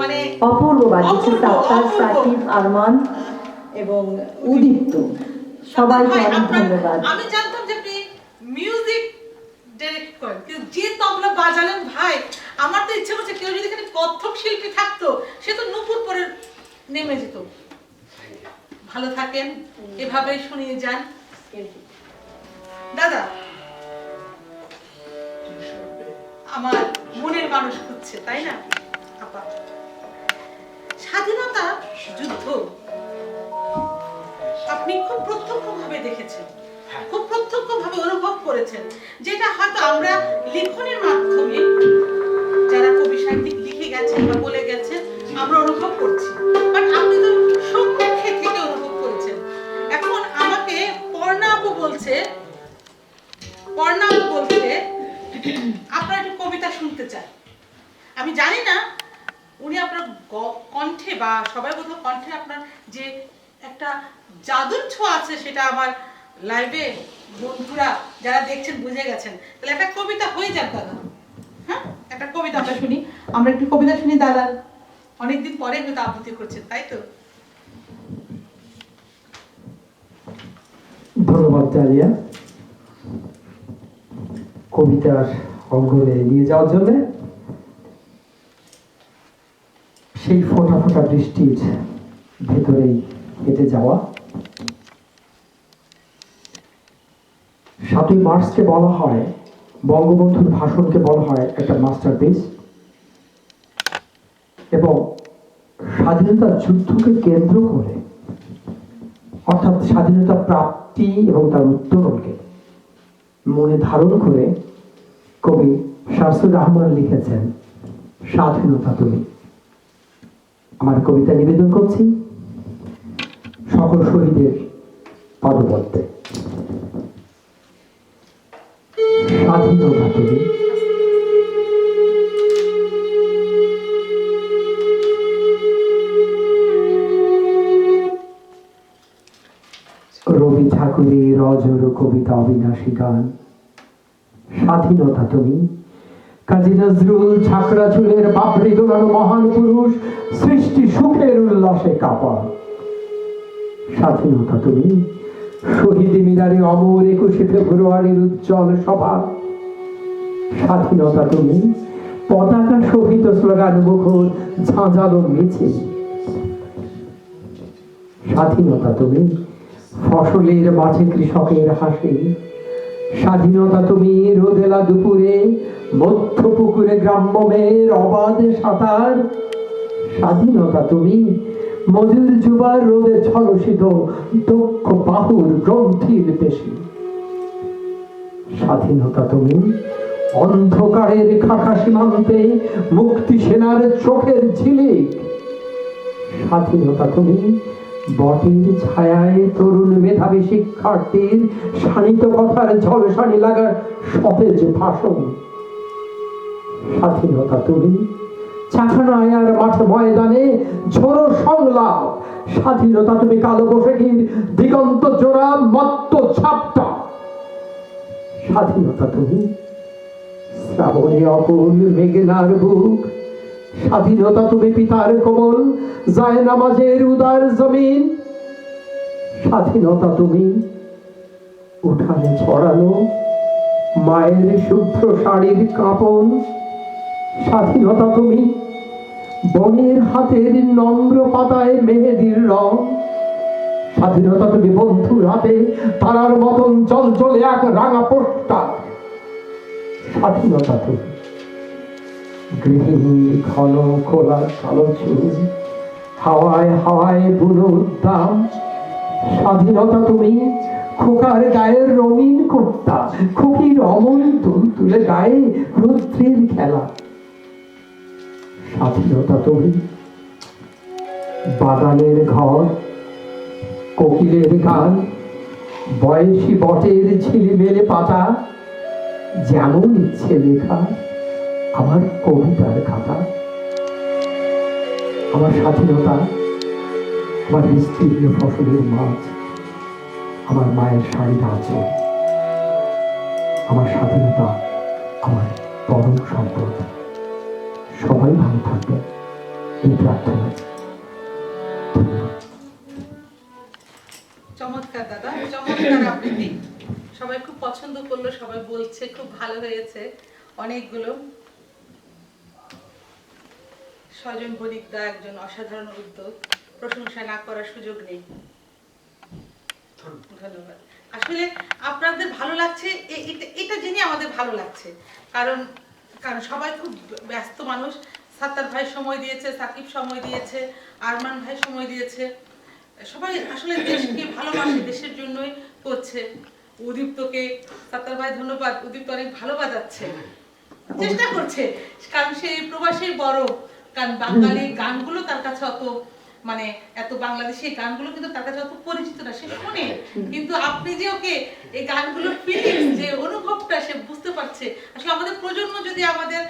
মানে অপূর্ব বাজিয়েছে অপূর্ব, সাত্তার, অপূর্ব। সাকিব, আরমান এবং উদীপ্ত, সবাইকে ভাই, অনেক আপনার- ধন্যবাদ। আমি জানতাম যে আপনি মিউজিক ডাইরেক্ট করেন, কিন্তু যে তবলা বাজালেন ভাই, আমার তো ইচ্ছে করছে কেউ যদি এখানে কত্থক শিল্পী থাকতো, সে তো নুপুর পরে নেমে যেত। ভালো থাকেন, এভাবে শুনিয়ে যান। দাদা, আমার মনের মানুষ খুঁজছে, তাই না আপা? স্বাধীনতা যুদ্ধ আপনি খুব প্রত্যক্ষভাবে দেখেছেন, খুব প্রত্যক্ষভাবে অনুভব করেছেন, যেটা হয়তো আমরা লেখনের মাধ্যমে যারা কবি সাহিত্যিক লিখে গেছেন বা বলে গেছেন আমরা অনুভব করছি, বাট আপনি তো সম্মুখে থেকে অনুভব করেছেন। এখন আমাকে পর্ণা আপু বলছে আপনার একটা কবিতা শুনতে চাই। আমি জানি না উনি আপনার কণ্ঠে বা সবাই বোধহয় কণ্ঠে আপনার যে একটা জাদুর ছোঁয়া আছে, সেটা আমার লাইভে বন্ধুরা যারা দেখছেন বুঝে গেছেন। তাহলে একটা কবিতা হয়ে যাক দাদা, হ্যাঁ একটা কবিতা আমরা শুনি, আমরা একটু কবিতা শুনি দাদা। অনেকদিন পরে হয়তো আবৃত্তি করছেন, তাই তো? ধন্যবাদ জালিয়া কবিতার অঙ্গনে নিয়ে যাওয়ার জন্য। সেই ফোঁটা ফোঁটা বৃষ্টির ভেতরেই হেঁটে যাওয়া। 7ই মার্চকে বলা হয়, বঙ্গবন্ধুর ভাষণকে বলা হয় একটা মাস্টারপিস, এবং স্বাধীনতার যুদ্ধকে কেন্দ্র করে, অর্থাৎ স্বাধীনতা প্রাপ্তি এবং তার উত্তরণকে মনে ধারণ করে কবি শামসুর রহমান লিখেছেন স্বাধীনতা তুমি। আমার কবিতা নিবেদন করছি সকল শহীদের পদপদ্মে। স্বাধীনতা তুমি। রবি ঠাকুরের অজর কবিতা অবিনাশী গান স্বাধীনতা তুমি। কাজী নজরুল ঝাঁকড়া চুলের বাবরি দোলানো মহান পুরুষ, সৃষ্টি সুখের উল্লাসে কাপা স্বাধীনতা তুমি। শহীদ মিনারে অমর 21শে ফেব্রুয়ারির উজ্জ্বল সভা স্বাধীনতা তুমি। পতাকা শহীদ স্লোগান মুখর ঝাঁঝালো মিছিল স্বাধীনতা তুমি। ফসলের মাঝে কৃষকের হাসি স্বাধীনতা তুমি। রোদেলা দুপুরে মধ্য পুকুরে গ্রাম্য মেয়ের অবাধ সাঁতার স্বাধীনতা তুমি। মজুর যুবার রোদে ঝলসিত দক্ষ বাহুর গ্রন্থির পেশি স্বাধীনতা তুমি। অন্ধকারের খাখা সীমান্তে মুক্তি সেনার চোখের ঝিলিক স্বাধীনতা তুমি। বটের ছায়ায় তরুণ মেধাবী শিক্ষার্থীর শানিত কথার ঝলসানি লাগার সতেজ ভাষণ স্বাধীনতা তুমি। চাখানায় আর মাঠ ময়দানে ঝোড়ো সংলাপ স্বাধীনতা তুমি। কালো বৈশাখীর দিগন্ত জোড়া মত্ত ঝাপটা স্বাধীনতা তুমি। শ্রাবণে অকুল মেঘনার বুক স্বাধীনতা তুমি। পিতার কোমল যায় নামাজের উদার জমিন স্বাধীনতা তুমি। উঠানে ছড়ানো মায়ের শুভ্র শাড়ির কাঁপন স্বাধীনতা তুমি। বনের হাতের নম্র পাতায় মেহেদির রং স্বাধীনতা তুমি। বন্ধুর হাতে তারার মতন জল জলে এক রাঙা পোস্টার স্বাধীনতা তুমি। গৃহিণীর ঘন খোলা কালো চুল হাওয়ায় হাওয়ায় বুনো উদ্দাম স্বাধীনতা তুমি। খোকার গায়ের রঙিন কুর্তা খুকির অমন দুল তুলে গায়ে রুদ্রের খেলা স্বাধীনতা তুমি। বাগানের ঘর কোকিলের গান বয়সী বটের ঝিলিমেলে পাতা যেমন ইচ্ছে লেখা আমার কবিতার খাতা। আমার স্বাধীনতা আমার বিস্তীর্ণ ফসলের মাছ, আমার মায়ের শাড়ির আঁচল। আমার স্বাধীনতা আমার পরম সম্পদ সবাই ভালো থাকবেন এই প্রার্থনা। চমৎকার দাদা, চমৎকার আবৃত্তি। সবাই খুব পছন্দ করলো, সবাই বলছে খুব ভালো হয়েছে। অনেকগুলো স্বজন বণিকদা একজন অসাধারণ উদ্যোগ, প্রশংসা না করার সুযোগ নেই। ধন্যবাদ। আসলে আপনাদের ভালো লাগছে এটা জেনে আমাদের ভালো লাগছে, কারণ কারণ সবাই খুব ব্যস্ত মানুষ। সাত্তার ভাই সময় দিয়েছে, সাকিব সময় দিয়েছে, আরমান ভাই সময় দিয়েছে। সবাই আসলে দেশকে ভালোবাসে, দেশের জন্যই করছে। উদীপ্তকে সাত্তার ভাই ধন্যবাদ, উদীপ্ত অনেক ভালো বাজাচ্ছে, চেষ্টা করছে, কারণ সে প্রবাসী বড়। কারণ বাঙালি গানগুলো তার কাছে অত মানে এত বাংলাদেশি গানগুলো কিন্তু তার কাছে অত পরিচিত না, সে শোনে। কিন্তু আপনি যে ওকে এই গানগুলোর ফিলিংস, যে অনুভবটা সে বুঝতে পারছে। আসলে আমাদের প্রজন্ম যদি আমাদের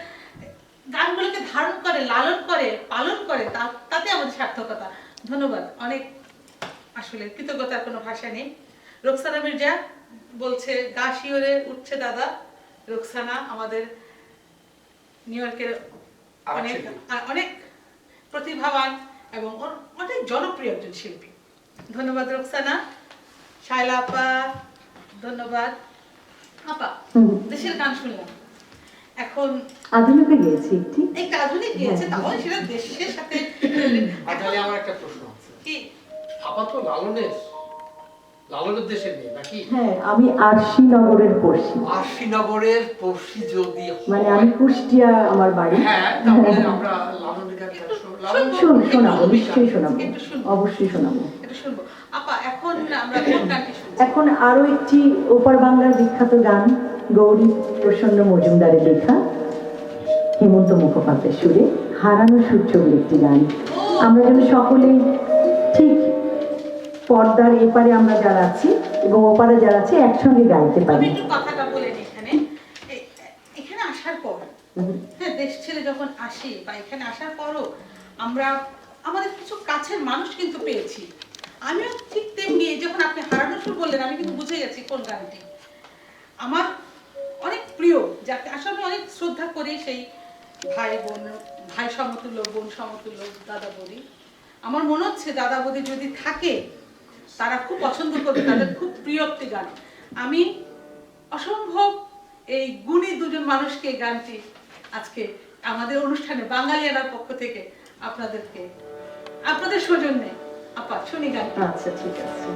গানগুলোকে ধারণ করে, লালন করে, পালন করে, তাতে আমাদের সার্থকতা। ধন্যবাদ, অনেক আসলে কৃতজ্ঞতার কোনো ভাষা নেই। রোকসানা মির্জা বলছে গা শিওরে উঠছে দাদা। রোকসানা আমাদের নিউ ইয়র্কের অনেক অনেক প্রতিভাবান এবং অনেক জনপ্রিয় একজন শিল্পী। ধন্যবাদ রোকসানা। শায়লা আপা ধন্যবাদ। আপা দেশের গান শুনলাম, এখন আধুনিকে গিয়েছি একটি একটা আধুনিক গিয়েছে, তাহলে সেটা দেশের সাথে। তাহলে আমার একটা প্রশ্ন আছে, কি আপা তো লালনের দেশে নেই নাকি? হ্যাঁ, আমি আরশিনগরের পড়শি। আশিনগরের পড়শি যদি মানে আমি কুষ্টিয়া আমার বাড়ি। হ্যাঁ, তাহলে আমরা লালনের গান শোনাবো, নিশ্চয়ই শোনাবো, অবশ্যই শোনাবো। এটা শুনবো। আপা এখন আমরা কোন গানটি শুনছি? এখন আরো একটি ওপার বাংলার বিখ্যাত গান, গৌরী প্রসন্ন মজুমদারের লেখা, হেমন্ত মুখোপাধ্যায়ের সুরে হারানো সূর্য বলে একটি গান। আমরা যেন সকলেই ঠিক পর্দার এপারে আমরা যারা আছি এবং ওপারে যারা আছে একসঙ্গে গাইতে আমি পারি। একটু কথাটা বলে নিই এখানে। এখানে আসার পর, হ্যাঁ, দেশ ছেড়ে যখন আসি বা এখানে আসার পরও আমরা আমাদের কিছু কাছের মানুষ কিন্তু পেয়েছি। আমিও ঠিক তেমনি, যখন আপনি হারানো সুর বললেন আমি কিন্তু বুঝে গেছি কোন গানটি আমার অনেক প্রিয়, যাকে আসলে আমি অনেক শ্রদ্ধা করি, সেই ভাই সমতুল্য, বোন সমতুল্য দাদা বৌদি। আমার মনে হচ্ছে দাদা বৌদি যদি থাকে তারা খুব পছন্দ করবে, তাদের খুব প্রিয় একটি গান। আমি অসম্ভব এই গুণী দুজন মানুষকে এই গানটি আজকে আমাদের অনুষ্ঠানে বাঙালিয়ানার পক্ষ থেকে আপনাদের সৌজন্যে আপা শুনি গান। আচ্ছা, ঠিক আছে।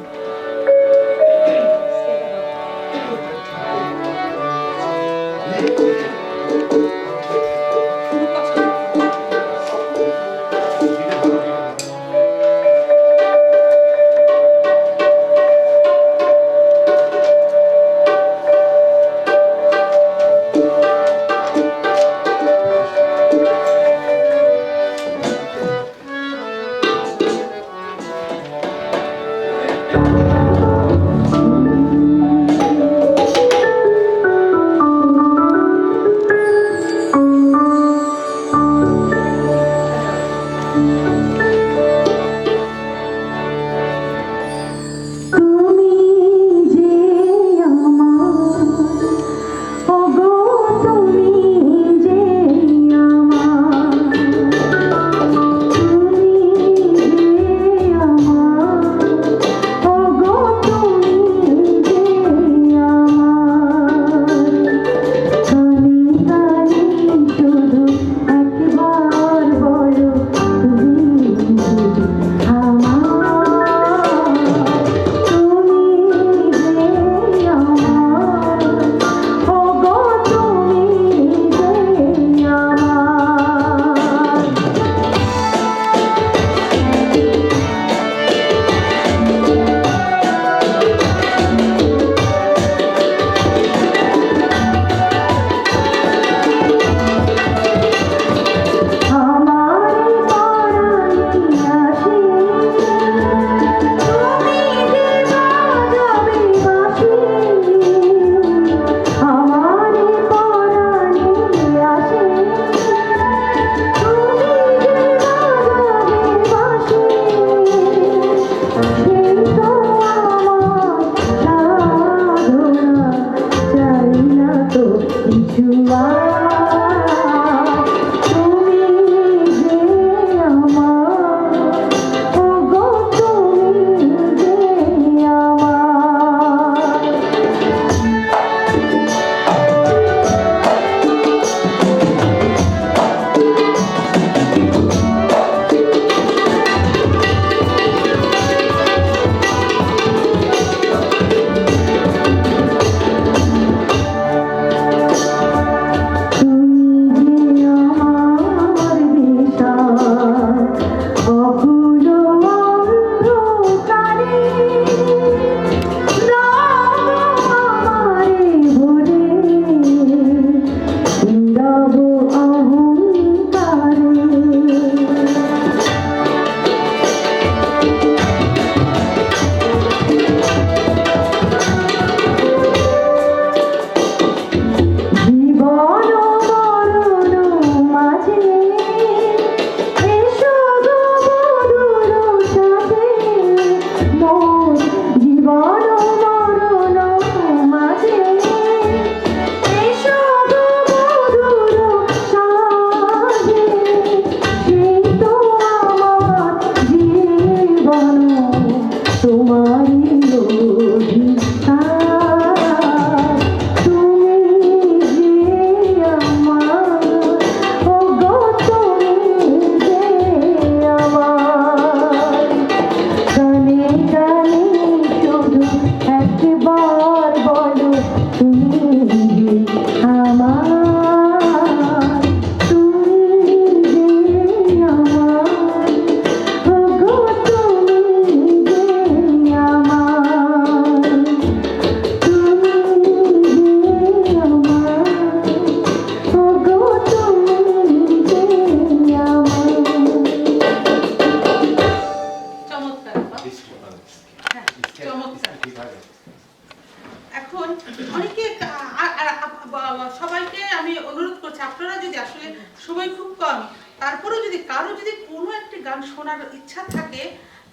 তারপরেও যদি কারো যদি কোনো একটি গান শোনার ইচ্ছা থাকে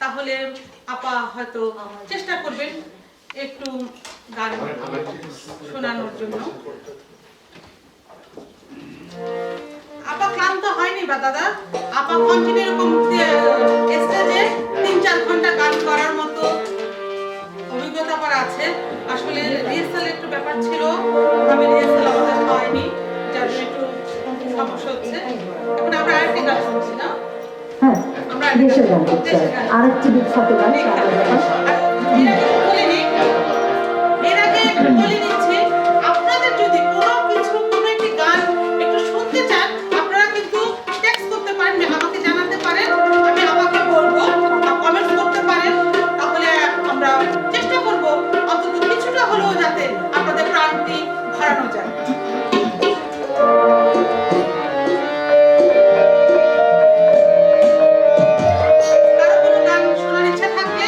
তাহলে আপা হয়তো চেষ্টা করবেন একটু গান শোনানোর জন্য। আপা ক্লান্ত হয়নি বা দাদা? আপা কন্টিনিউ এরকম স্টেজে 3-4 ঘন্টা গান করার মতো অভিজ্ঞতা আমার আছে। আসলে রিহার্সালের একটু ব্যাপার ছিল, আমি রিহার্সাল আমাদের হয়নি, যার জন্য একটু সমস্যা হচ্ছে। এখন আমরা আরেকটি গান শুনছি না? হ্যাঁ, আমরা দেশের গান করতে দেশের গান। আরেকটি বিখ্যাত গান ঠিক আছে। আর এর আগে বলে নিচ্ছি, আপনাদের যদি কোনো কিছু কোনো একটি গান একটু শুনতে চান আপনারা কিন্তু টেক্সট করতে পারেন, আমাকে জানাতে পারেন, আমি আমাকে বলবো, কমেন্টস করতে পারেন। তাহলে আমরা চেষ্টা করব অন্তত কিছুটা হলেও যাতে আপনাদের প্রাণটি ভরানো যায়। কারো কোনো গান শোনার ইচ্ছা থাকলে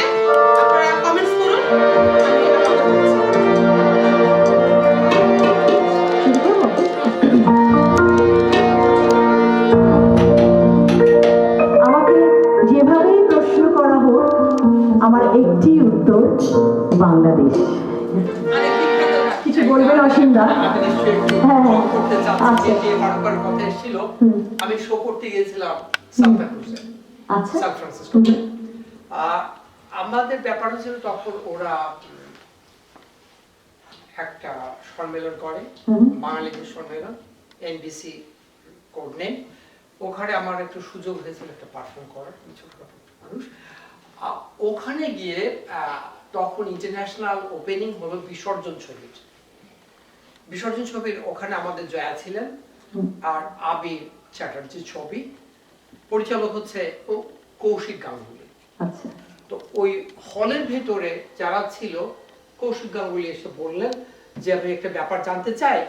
আপনারা কমেন্টস করুন, আমি আপনাদের বলছি। শুরু করবো? আমাকে যেভাবেই প্রশ্ন করা হোক আমার একটি উত্তর, বাংলাদেশ। আরেক বিখ্যাত গান। কিছু বলবেন অসীম দা? আমি নিশ্চয়ই একটু হ্যাঁ, হ্যাঁ। করতে চাচ্ছি আচ্ছা। যে বারবার কথা এসেছিল। হুম। আমি শো করতে গিয়েছিলাম সান্তা ক্রুজে, আচ্ছা। সান ফ্রান্সিসকোতে। আমাদের ব্যাপার হচ্ছিল তখন ওরা একটা সম্মেলন করে, হুম। বাঙালিদের সম্মেলন, এনবিসি কোড নেম। ওখানে আমার একটু সুযোগ হয়েছিল একটা পারফর্ম করার, ছোটখাটো মানুষ। ওখানে গিয়ে তখন ইন্টারন্যাশনাল ওপেনিং হলো বিসর্জন ছবির। বিসর্জন ছবির ওখানে আমাদের জয়া ছিলেন আর আবির চ্যাটার্জির ছবি, পরিচালক হচ্ছে কৌশিক গাঙ্গুলি। আচ্ছা। তো ওই হলের ভেতরে যারা ছিল, কৌশিক গাঙ্গুলি এসে বললেন যে আমি একটা ব্যাপার জানতে চাই,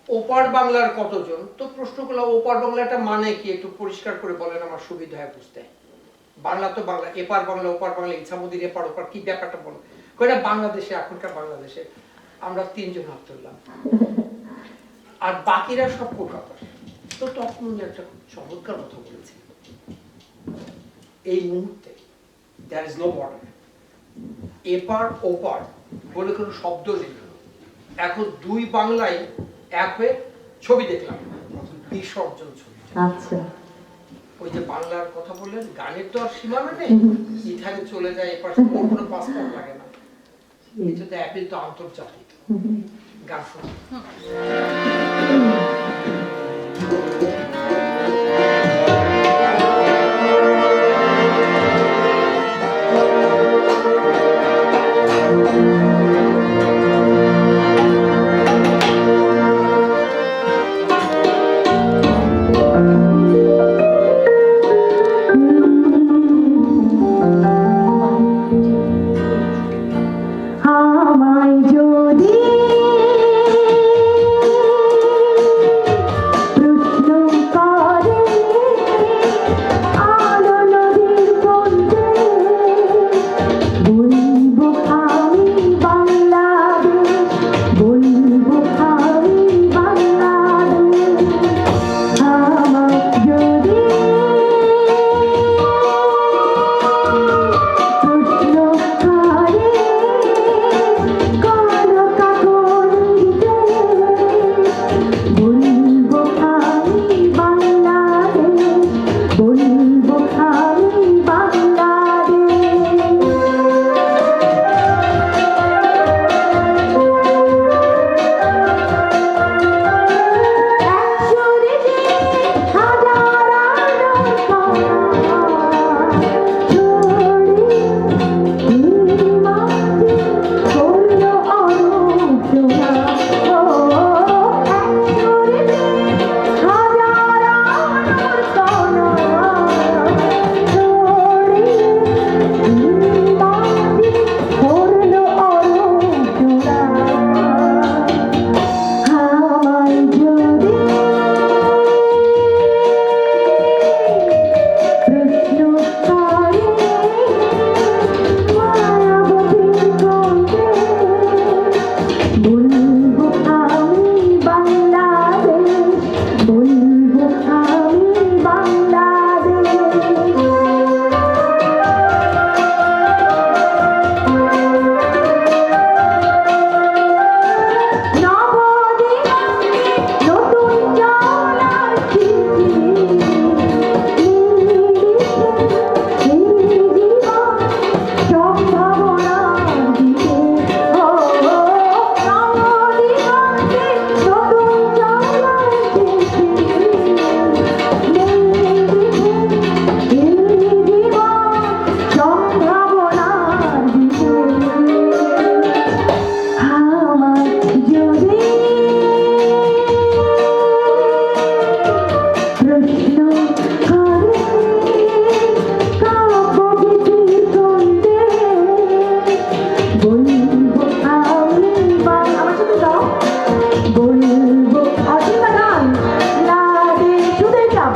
ওপার বাংলার কতজন? তো প্রশ্ন করলাম ওপার বাংলাটা মানে কি, একটু পরিষ্কার করে বলেন, আমার সুবিধা হয় বুঝতে। বাংলা তো বাংলা, এপার বাংলা ওপার বাংলা, ইচ্ছামতির এপার ওপার, কি ব্যাপারটা বলো। কয়টা বাংলাদেশে, এখনকার বাংলাদেশে। আমরা 3 জন হাত তুললাম আর বাকিরা সব কলকাতার। তো তখন উনি একটা চমৎকার কথা বলেছেন, এই মুহূর্তে there is no border, এপার ওপার বলে কোনো শব্দ নেই। এখন 2 বাংলায় এক হয়ে ছবি দেখলাম, বিসর্জন ছবি। আচ্ছা। ওই যে বাংলার কথা বললেন, গানের তো আর সীমানা নেই, এখানে চলে যায়, এপার কোনো পাসপোর্ট লাগে না। এটা তো অ্যাপেল তো আন্তর্জাতিক গান শোনা। আমায় যদি প্রশ্ন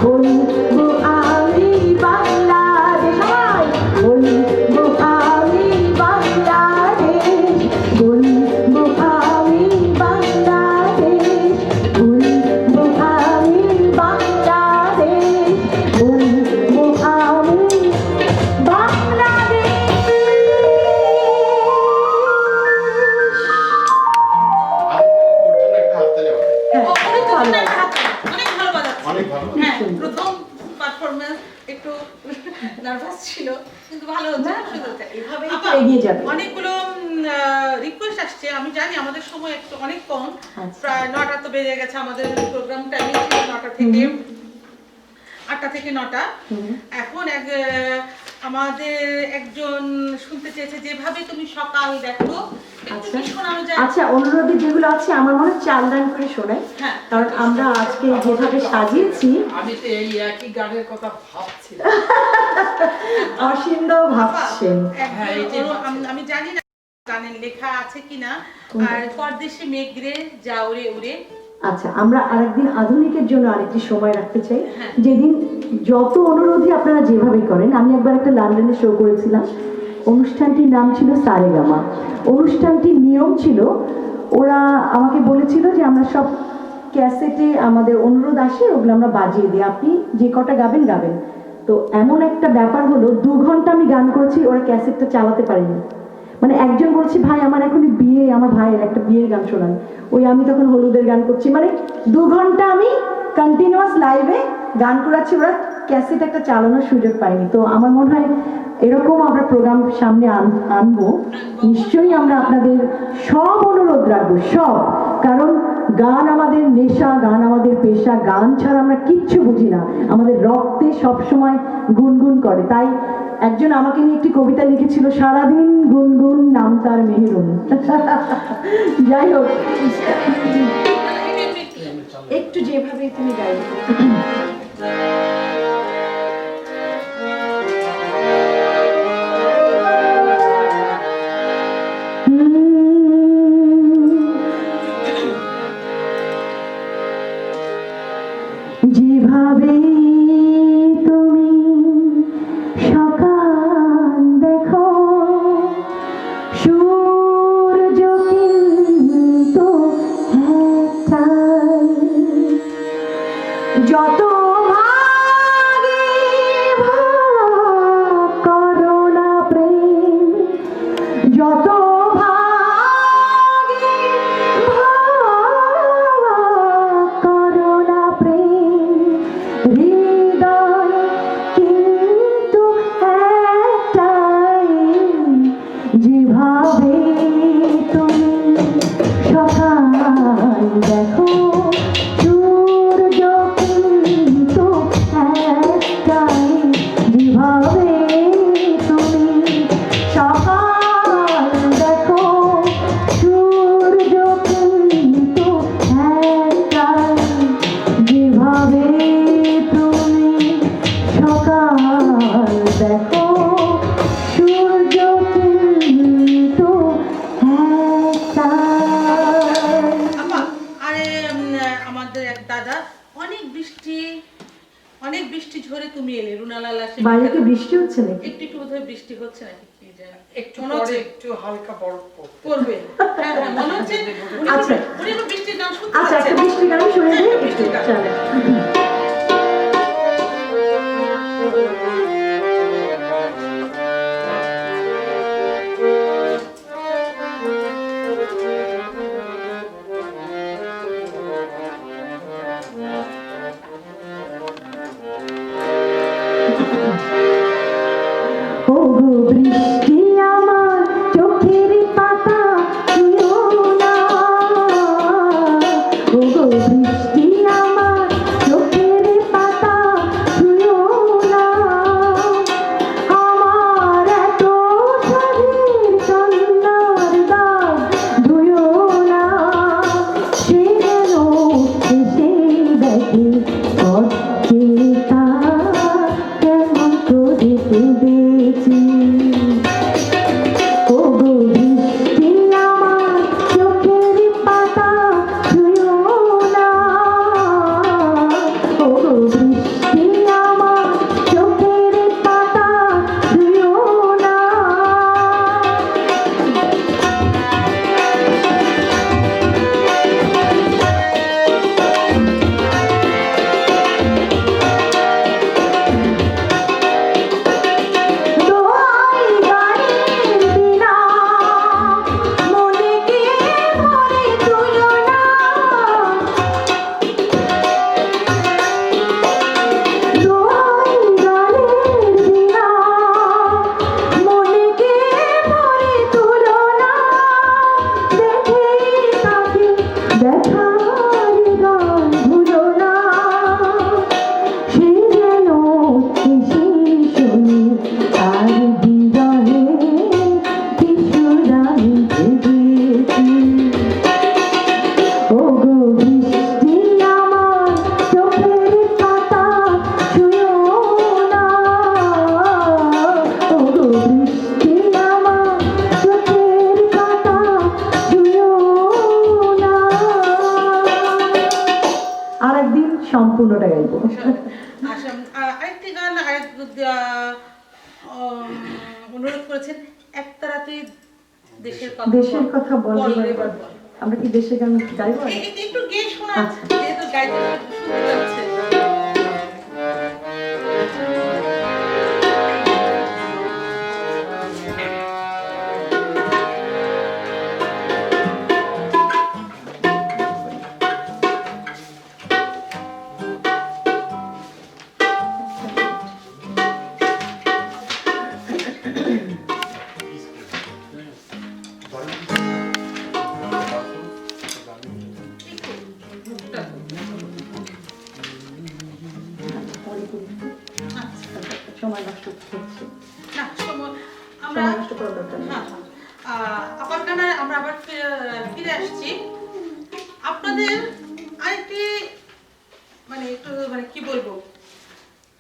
বলবো আমি বাংলাদেশ, সবাই বলবো আমি বাংলাদেশ, বলবো আমি বাংলাদেশ, বলবো আমি বাংলাদেশ, বলবো আমি বাংলাদেশ। অনেক ভালো অনেক ভালো বাজাচ্ছে। অনেক ভালো। হ্যাঁ, প্রথম পারফরম্যান্স একটু নার্ভাস ছিল, কিন্তু ভালো হচ্ছে, সুন্দর হচ্ছে। এভাবেই তো আপা, এগিয়ে যাবে। অনেকগুলো রিকোয়েস্ট আসছে, আমি জানি আমাদের সময় একটু অনেক কম, আচ্ছা। প্রায় 9টা তো বেজে গেছে, আমাদের প্রোগ্রাম টাইমিং ছিল 9টা থেকে 8টা থেকে 9টা। এখন আমাদের একজন শুনতে চেয়েছে যেভাবে তুমি সকাল দেখো, একটু কি শোনানো যায়? আচ্ছা, অনুরোধে যেগুলো আছে আমার মনে হয় 4 লাইন করে শোনাই, হ্যাঁ। কারণ আমরা আজকে যেভাবে সাজিয়েছি আমি তো এই একই গানের কথা ভাবছি। অসীমদাও ভাবছেন। হ্যাঁ, এই যে আমি জানি না গানের লেখা আছে কিনা, আর পরদেশে মেঘরে যা উড়ে উড়ে। আচ্ছা, আমরা আরেকদিন আধুনিকের জন্য আরেকটি সময় রাখতে চাই, হ্যাঁ। যেদিন যত অনুরোধই আপনারা যেভাবে করেন। আমি একবার একটা লন্ডনে শো করেছিলাম, অনুষ্ঠানটির নাম ছিল সারেগামা। অনুষ্ঠানটির নিয়ম ছিল, ওরা আমাকে বলেছিল যে আমরা সব ক্যাসেটে আমাদের অনুরোধ আসে, ওগুলো আমরা বাজিয়ে দিই, আপনি যে কটা গাবেন গাবেন। তো এমন একটা ব্যাপার হলো, 2 ঘন্টা আমি গান করেছি, ওরা ক্যাসেটটা চালাতে পারেনি। মানে একজন বলছে ভাই আমার এখনই বিয়ে, আমার ভাইয়ের একটা বিয়ের গান শোনান, ওই আমি তখন হলুদের গান করছি, মানে 2 ঘন্টা আমি কন্টিনিউয়াস লাইভে গান করাচ্ছি, ওরা ক্যাসেট একটা চালানোর সুযোগ পাইনি। তো আমার মনে হয় এরকম আমরা প্রোগ্রাম সামনে আনবো, নিশ্চয়ই আমরা আপনাদের সব অনুরোধ রাখবো, সব, কারণ গান আমাদের নেশা, গান আমাদের পেশা, গান ছাড়া আমরা কিচ্ছু বুঝি না, আমাদের রক্তে সবসময় গুনগুন করে। তাই একজন আমাকে নিয়ে একটি কবিতা লিখেছিল, সারাদিন গুনগুন নাম তার মেহেরুন। যাই হোক, একটু যেভাবে তুমি গাইবে। যেভাবে তুমি সকাল দেখো, সূর্য কিন্তু একটাই, যত ভাগে ভাগ করো না প্রেম, যত ভাগে ভাগ করো না প্রেম, হৃদয় কিন্তু একটাই, যেভাবে তুমি সকাল দেখো, সূর্য কিন্তু একটাই, যেভাবে তুমি সকাল দেখো, সূর্য কিন্তু একটাই, যেভাবে তুমি সকাল দেখো, সূর্য কিন্তু একটাই। আপা, আরে আমাদের এক দাদা, অনেক বৃষ্টি ঝরে তুমি এলে, রুনালালা সে বাইরে কি বৃষ্টি হচ্ছে নাকি? একটু একটু বোধহয় বৃষ্টি হচ্ছে নাকি, কি জানি। একটু মনে পরে হচ্ছে একটু হালকা বরফ পড়বে। পড়বে। হ্যাঁ, হ্যাঁ, মনে হচ্ছে আচ্ছা। উনি একটু বৃষ্টির গান শুনতে আচ্ছা, একটা পাচ্ছেন। বৃষ্টি গান শুনে দিই, একটু বৃষ্টির গান। চলে। ওগো বৃষ্টি আমার চোখের পাতা ছুঁয়ো না, ওগো বৃষ্টি আমার চোখের পাতা ছুঁয়ো না, আমার এত স্বাধীন কান্নার দাগ ধুয়ো না, সে যেন এসে দেখে পথে তা কেমন করে কেঁদেছি। আরেকটি গান অনুরোধ করেছেন, একতারা তুই দেশের কথা দেশের কথা বল বল রে এবার। বল। আমরা কি দেশের গান গাইবো? একটু গেয়ে শোনা, আচ্ছা। যেহেতু গাইতে শুনতে যাচ্ছে। সময় নষ্ট হচ্ছে, না, আমরা সময় নষ্ট করার দরকার নেই। হ্যাঁ, আবার গানে আমরা আবার ফিরে আসছি। আপনাদের আরেকটি মানে একটু মানে কি বলবো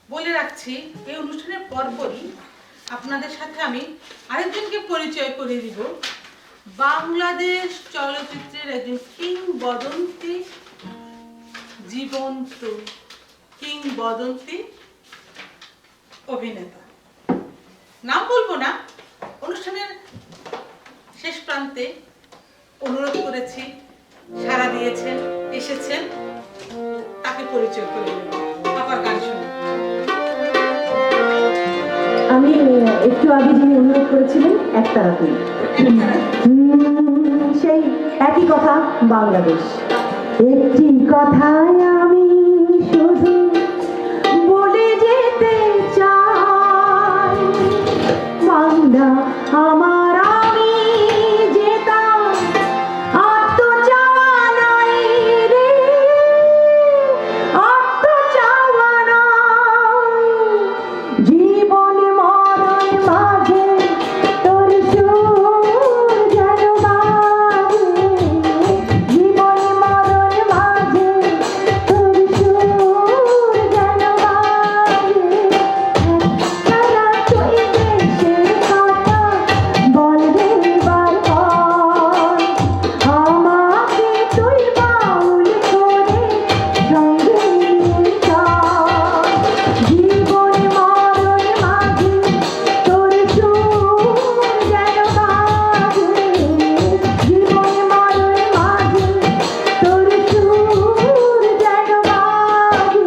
বলে রাখছি, এই অনুষ্ঠানের পরপরই আপনাদের সাথে আমি আরেকজনকে পরিচয় করিয়ে দিব। বাংলাদেশ চলচ্চিত্রের একজন কিংবদন্তি, জীবন্ত কিংবদন্তি অভিনেতা। নাম বলবো না, অনুষ্ঠানের শেষ প্রান্তে অনুরোধ করেছি, সাড়া দিয়েছেন, এসেছেন, তাকে পরিচয় করে দেব। আবার গান শুনুন। আমি একটু আগে যিনি অনুরোধ করেছিলেন একতারা তুই, সেই একই কথা, বাংলাদেশ। একটি কথায় আমি শুধু বলে যেতে চাই, বাংলা আমার, আমি যেতাম আত্মচাওয়া নাই রে, আত্মচাওয়া নাই। জীবন মরণ মাঝে তোর সুর যেন বাজে, জীবন মরণ মাঝে তোর সুর যেন বাজে। একতারা তুই দেশের কথা বলবে বারবার, আমাকে তুই বাউল করে সঙ্গে নিয়ে চল। জীবন মরণ মাঝে তোর সুর যেন বাজে, জীবন মরণ মাঝে তোর সুর যেন বাজে।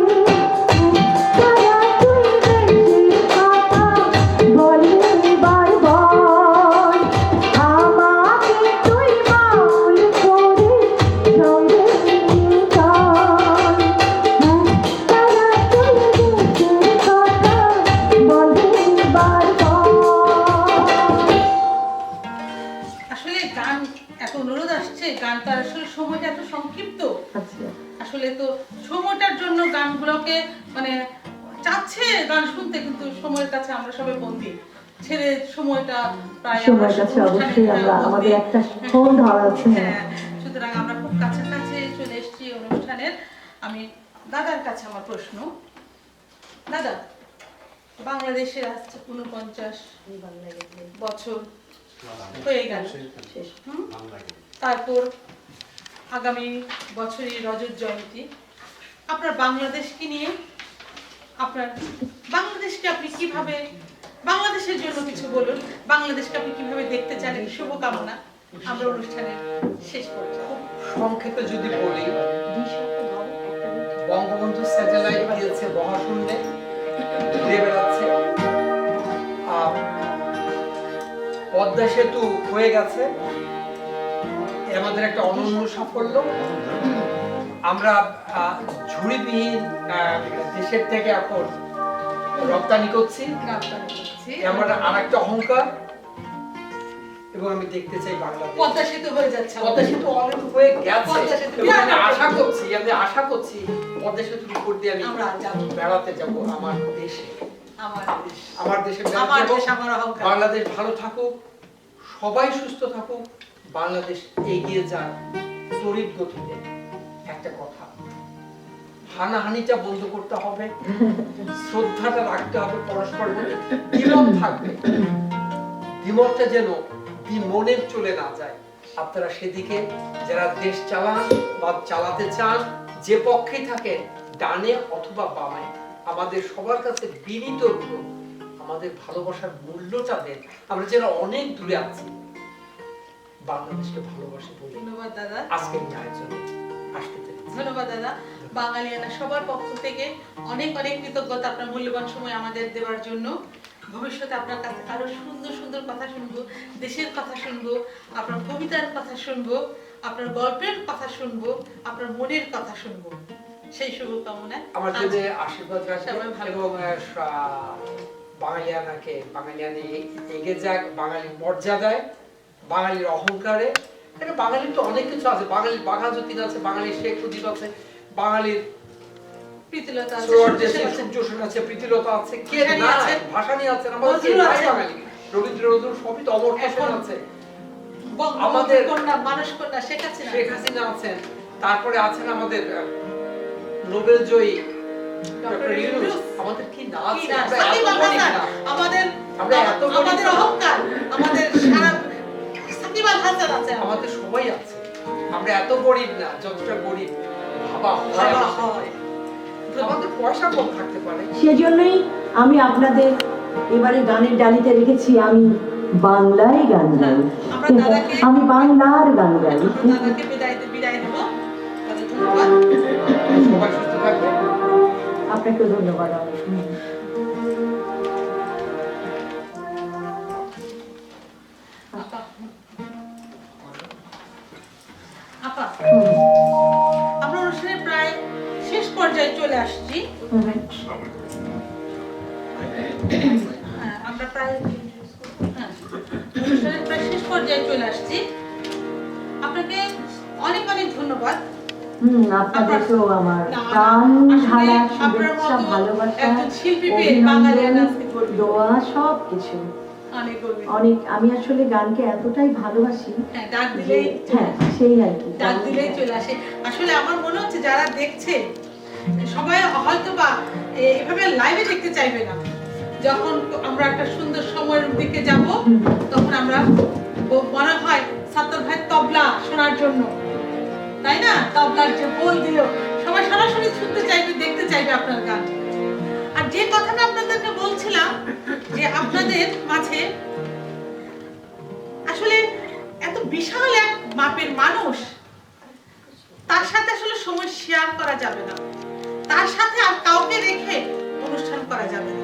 একতারা তুই দেশের কথা বলবে বারবার, আমাকে তুই বাউল করে সঙ্গে নিয়ে চল। একতারা তুই দেশের কথা বলবে বারবার। আসলে গান এত অনুরোধ আসছে, গানটা আসলে সময়টা এত সংক্ষিপ্ত, আচ্ছা, আসলে তো সময়টার জন্য গানগুলোকে মানে চাচ্ছে গান শুনতে, কিন্তু সময়ের কাছে আমরা সবাই বন্দি, ছেড়ে সময়টা প্রায় আমরা সময়ের কাছে অনুষ্ঠানে, অবশ্যই আমরা বন্দি। আমাদের একটা ফোন ধরা আছে। হ্যাঁ, সুতরাং আমরা খুব কাছাকাছি চলে এসেছি অনুষ্ঠানের। আমি দাদার কাছে আমার প্রশ্ন, দাদা, বাংলাদেশের আজ 49 বছর হয়ে গেল, হুম? তারপর আগামী বছরই রজত জয়ন্তী। আপনার বাংলাদেশকে নিয়ে, আপনার বাংলাদেশকে আপনি কিভাবে, বাংলাদেশের জন্য কিছু বলুন, বাংলাদেশকে আপনি কিভাবে দেখতে চান, এই শুভকামনা আমরা অনুষ্ঠানের শেষ করব। সংক্ষেপে যদি বলি, বঙ্গবন্ধু স্যাটেলাইট দিয়েছে মহাশূন্যে, ঘুরে বেড়াচ্ছে। পদ্মা সেতু হয়ে গেছে, এ আমাদের একটা অনন্য সাফল্য। আমরা ঝুড়িবিহীন দেশের থেকে এখন রপ্তানি করছি, এ আমার আরেকটা অহংকার। এবং আমি দেখতে চাই বাংলাদেশ পদ্মা সেতু হয়ে যাচ্ছে, পদ্মা সেতু অলরেডি হয়ে পদ্মা গেছে, সেতু এবং আমি আশা করছি পদ্মা সেতুর উপর দিয়ে আমি আমরা যাব, বেড়াতে যাব আমার দেশে, আমার দেশ, আমার দেশে আমার বেড়াতে দেশ, যাব। আমার অহংকার। বাংলাদেশ ভালো থাকুক, সবাই সুস্থ থাকুক, বাংলাদেশ এগিয়ে যাক তড়িৎ গতিতে। একটা কথা, হানাহানিটা বন্ধ করতে হবে, শ্রদ্ধাটা রাখতে হবে পরস্পরের প্রতি, দ্বিমত থাকবে, দ্বিমতটা যেন বিমনের চলে না যায়। আপনারা সেদিকে যারা দেশ চালান বা চালাতে চান, যে পক্ষে থাকেন, ডানে অথবা বামে, আমাদের সবার কাছে বিনীত অনুরোধ, আমাদের ভালোবাসার মূল্যটা দেন। আমরা যারা অনেক দূরে আছি, বাংলাদেশকে ভালোবাসি বলে ধন্যবাদ দাদা। আজকের এই আয়োজনে আসতে পেরেছি। ধন্যবাদ দাদা। বাঙালিয়ানা সবার পক্ষ থেকে অনেক অনেক কৃতজ্ঞতা আপনার মূল্যবান সময় আমাদের দেওয়ার জন্য। ভবিষ্যতে আপনার কাছে আরো সুন্দর সুন্দর কথা শুনবো, দেশের কথা শুনবো, আপনার কবিতার কথা শুনবো, আপনার গল্পের কথা শুনবো, আপনার মনের কথা শুনবো। সেই শুভকামনায় আমার জন্য আশীর্বাদ সবাই রাখবেন ভালো এবং বাঙালিয়ানাকে বাঙালিয়ানি এগিয়ে যাক, বাঙালির মর্যাদায়, বাঙালির অহংকারে। এটা বাঙালির তো অনেক কিছু আছে, বাঙালির বাঘা যতীন আছে, বাঙালির শেখ মুজিব আছে, বাঙালির প্রীতিলতা আছে, সূর্য সূর্য সেন আছে, সেন আছে, প্রীতিলতা আছে, কে ভাসানী নাই? আছে, ভাসানী আছে, আমাদের কে নজরুল নাই আছে। বাঙালি? রবীন্দ্রনাথ সবই তো অমর হোসেন এখন আছে, বঙ্গবন্ধু আমাদের কন্যা, মানস কন্যা শেখ হাসিনা শেখ হাসিনা আছেন, তারপরে আছেন আমাদের নোবেল জয়ী ডক্টর ইউনূস। আমাদের কি না কি আছে? না, আমরা সাকিব এত আল গরিব হাসান, না। আমাদের আমরা এত গরিব আমাদের না। অহংকার, আমাদের সারা সাকিব আল হাসান আছে, আমাদের সবাই আছে, আমরা এত গরিব না যতটা গরিব ভাবা হয় ভাবা আমাদের। হয়। আমাদের পয়সা কম থাকতে পারে, সেজন্যই আমি আপনাদের এবারে গানের ডালিতে রেখেছি আমি বাংলায় গান গাই, আমরা দাদাকে- আমি বাংলার গান গাই। আমরা দাদাকে বিদায় দেবো। দাদা ধন্যবাদ। সবাই সুস্থ থাকবে। আপনাকেও ধন্যবাদ অনেক। আপা, আপা, আমরা অনুষ্ঠানের প্রায় শেষ পর্যায়ে চলে আসছি। আমরা প্রায় অনুষ্ঠানের প্রায় শেষ পর্যায়ে চলে আসছি। আপনাকে অনেক অনেক ধন্যবাদ। আপনাদেরকেও আমার না, প্রাণ ঢালা আসলে আপনার শুভেচ্ছা, মতো ভালোবাসা, একজন শিল্পী পেয়ে বাঙালিয়ানা আজকে অভিনন্দন, গর্বিত। দোয়া সব কিছু অনেক গর্বিত। অনেক। আমি আসলে গানকে এতটাই ভালোবাসি, হ্যাঁ, ডাক দিলেই হ্যাঁ সেই আর কি, ডাক দিলেই চলে আসে। আসলে আমার মনে হচ্ছে যারা দেখছে সবাই হয়তো বা এভাবে লাইভে দেখতে চাইবে না। যখন আমরা একটা সুন্দর সময়ের দিকে যাব, তখন আমরা মনে হয় সাত্তার ভাই তবলা শোনার জন্য, তাই না? তবলার যে বল দিল, সবাই সরাসরি শুনতে চাইবে, দেখতে চাইবে আপনার গান। আর যে কথাটা আপনাদেরকে বলছিলাম যে আপনাদের মাঝে আসলে এত বিশাল এক মাপের মানুষ, তার সাথে আসলে সময় শেয়ার করা যাবে না, তার সাথে আর কাউকে রেখে অনুষ্ঠান করা যাবে না,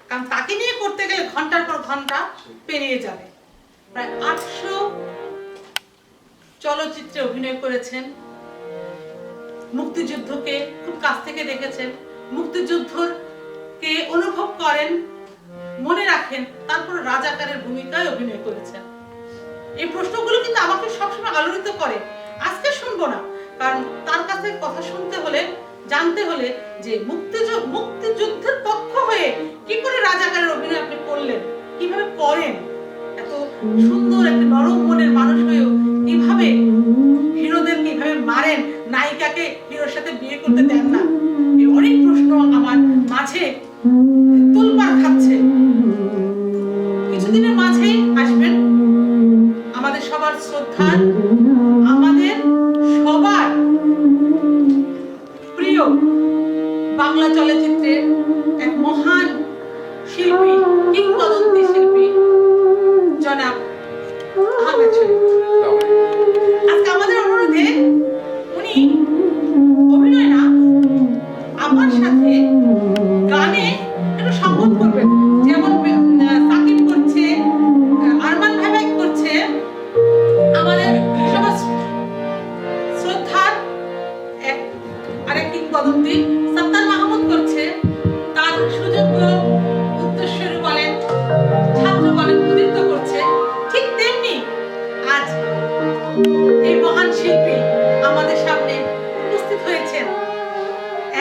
কারণ তাকে নিয়ে করতে গেলে ঘন্টার পর ঘন্টা পেরিয়ে যাবে। প্রায় 800 চলচ্চিত্রে অভিনয় করেছেন, মুক্তিযুদ্ধকে খুব কাছ থেকে দেখেছেন, মুক্তিযুদ্ধকে অনুভব করেন, মনে রাখেন, তারপর রাজাকারের ভূমিকায় অভিনয় করেছেন। এই প্রশ্নগুলো কিন্তু আমাকে সবসময় আলোড়িত করে। আজকে শুনবো না, কারণ তার কাছে কথা শুনতে হলে, জানতে হলে যে মুক্তিযুদ্ধের পক্ষ হয়ে কি করে রাজাকারের অভিনয় আপনি করলেন, কিভাবে করেন, এত সুন্দর একটা নরম মনের মানুষ হয়েও কিভাবে হিরোদের কিভাবে মারেন, নায়িকাকে হিরোর সাথে বিয়ে করতে দেন না। এই অনেক প্রশ্ন আমার মাঝে তোলপাড় খাচ্ছে। কিছুদিনের মাঝেই আসবেন আমাদের সবার শ্রদ্ধার, আমাদের সবার প্রিয় বাংলা চলচ্চিত্রের এক মহান শিল্পী, কিংবদন্তি শিল্পী জনাব আহমেদ শরীফ। আজকে আমাদের অনুরোধে উনি অভিনয় না, আমার সাথে গানে একটু সংগত করবেন। যেমন সাকিব করছে, আরমান ভাই করছে, আমাদের সবার শ্রদ্ধার আরেক কিংবদন্তি সাত্তার মাহমুদ করছে, তার সুযোগ্য উত্তরসূরি বলেন, ছাত্র বলেন, উদিত করছে। ঠিক তেমনি আজ এই মহান শিল্পী আমাদের সামনে উপস্থিত হয়েছেন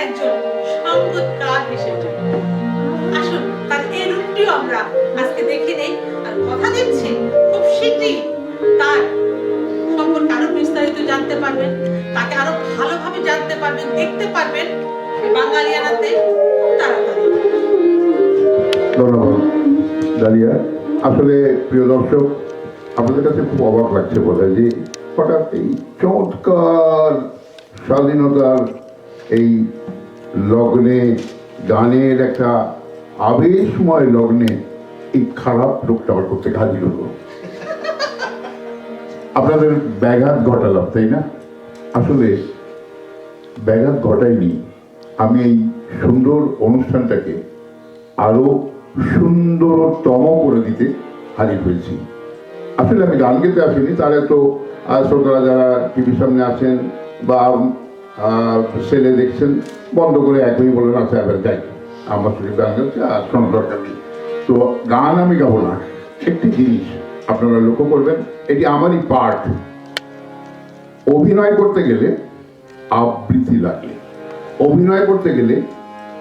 একজন সঙ্গীতকার হিসেবে। আসুন তার এই রূপটিও আমরা আজকে দেখে নেই, আর কথা দিচ্ছি খুব শীঘ্রই তার সম্পর্কে আরো বিস্তারিত জানতে পারবেন, তাকে আরো ভালোভাবে জানতে পারবেন, দেখতে পারবেন এই বাঙালিয়ানাতে খুব তাড়াতাড়ি। ধন্যবাদ ডালিয়া। আসলে প্রিয় দর্শক, আপনাদের কাছে খুব অবাক লাগছে বলে যে হঠাৎ এই চমৎকার স্বাধীনতার এই লগ্নে গানের একটা আবেশময় লগ্নে এই খারাপ লোকটা আমার করতে হাজির হলো। আপনাদের ব্যাঘাত ঘটালাম, তাই না? আসলে ব্যাঘাত ঘটাইনি, আমি এই সুন্দর অনুষ্ঠানটাকে আরো সুন্দরতম করে দিতে হাজির হয়েছি। আসলে আমি গান গেতে আসিনি, তারা তো শ্রোতারা যারা টিভির সামনে আছেন বা সেলে দেখছেন বন্ধ করে একই বলেন আছে এবার যাই আমার শরীর গান গাচ্ছে আর শোনার দরকার নেই। তো গান আমি গাবো না, একটি জিনিস আপনারা লক্ষ্য করবেন, এটি আমারই পার্ট। অভিনয় করতে গেলে আবৃত্তি লাগে, অভিনয় করতে গেলে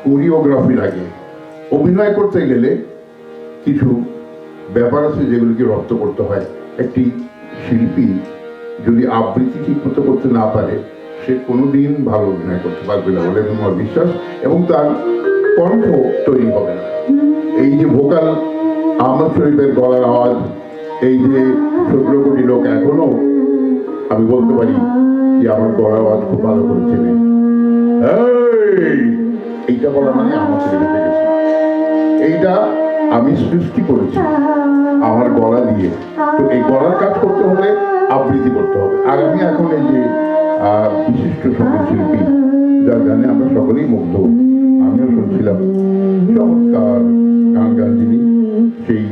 কোরিওগ্রাফি লাগে, অভিনয় করতে গেলে কিছু ব্যাপার আছে যেগুলিকে রপ্ত করতে হয়। একটি শিল্পী যদি আবৃত্তি ঠিক মতো করতে না পারে সে কোনোদিন ভালো অভিনয় করতে পারবে না বলে আমার বিশ্বাস, এবং তার কণ্ঠ তৈরি হবে না। এই যে ভোকাল আহমদ শরীফের গলার আওয়াজ, এই যে 17 কোটি লোক এখনো আমি বলতে পারি যে আমার গলার আওয়াজ খুব ভালো করে চেনে, এইটা বলা মানে আমার ছেলে গেছে, এইটা আমি সৃষ্টি করেছি আমার গলা দিয়ে। তো এই গলার কাজ করতে হলে আবৃত্তি করতে হবে। আর আমি এখন এই যে বিশিষ্ট সঙ্গীত শিল্পী যার গানে আমরা সকলেই মুগ্ধ, আমিও শুনছিলাম চমৎকার গান গান যিনি, সেই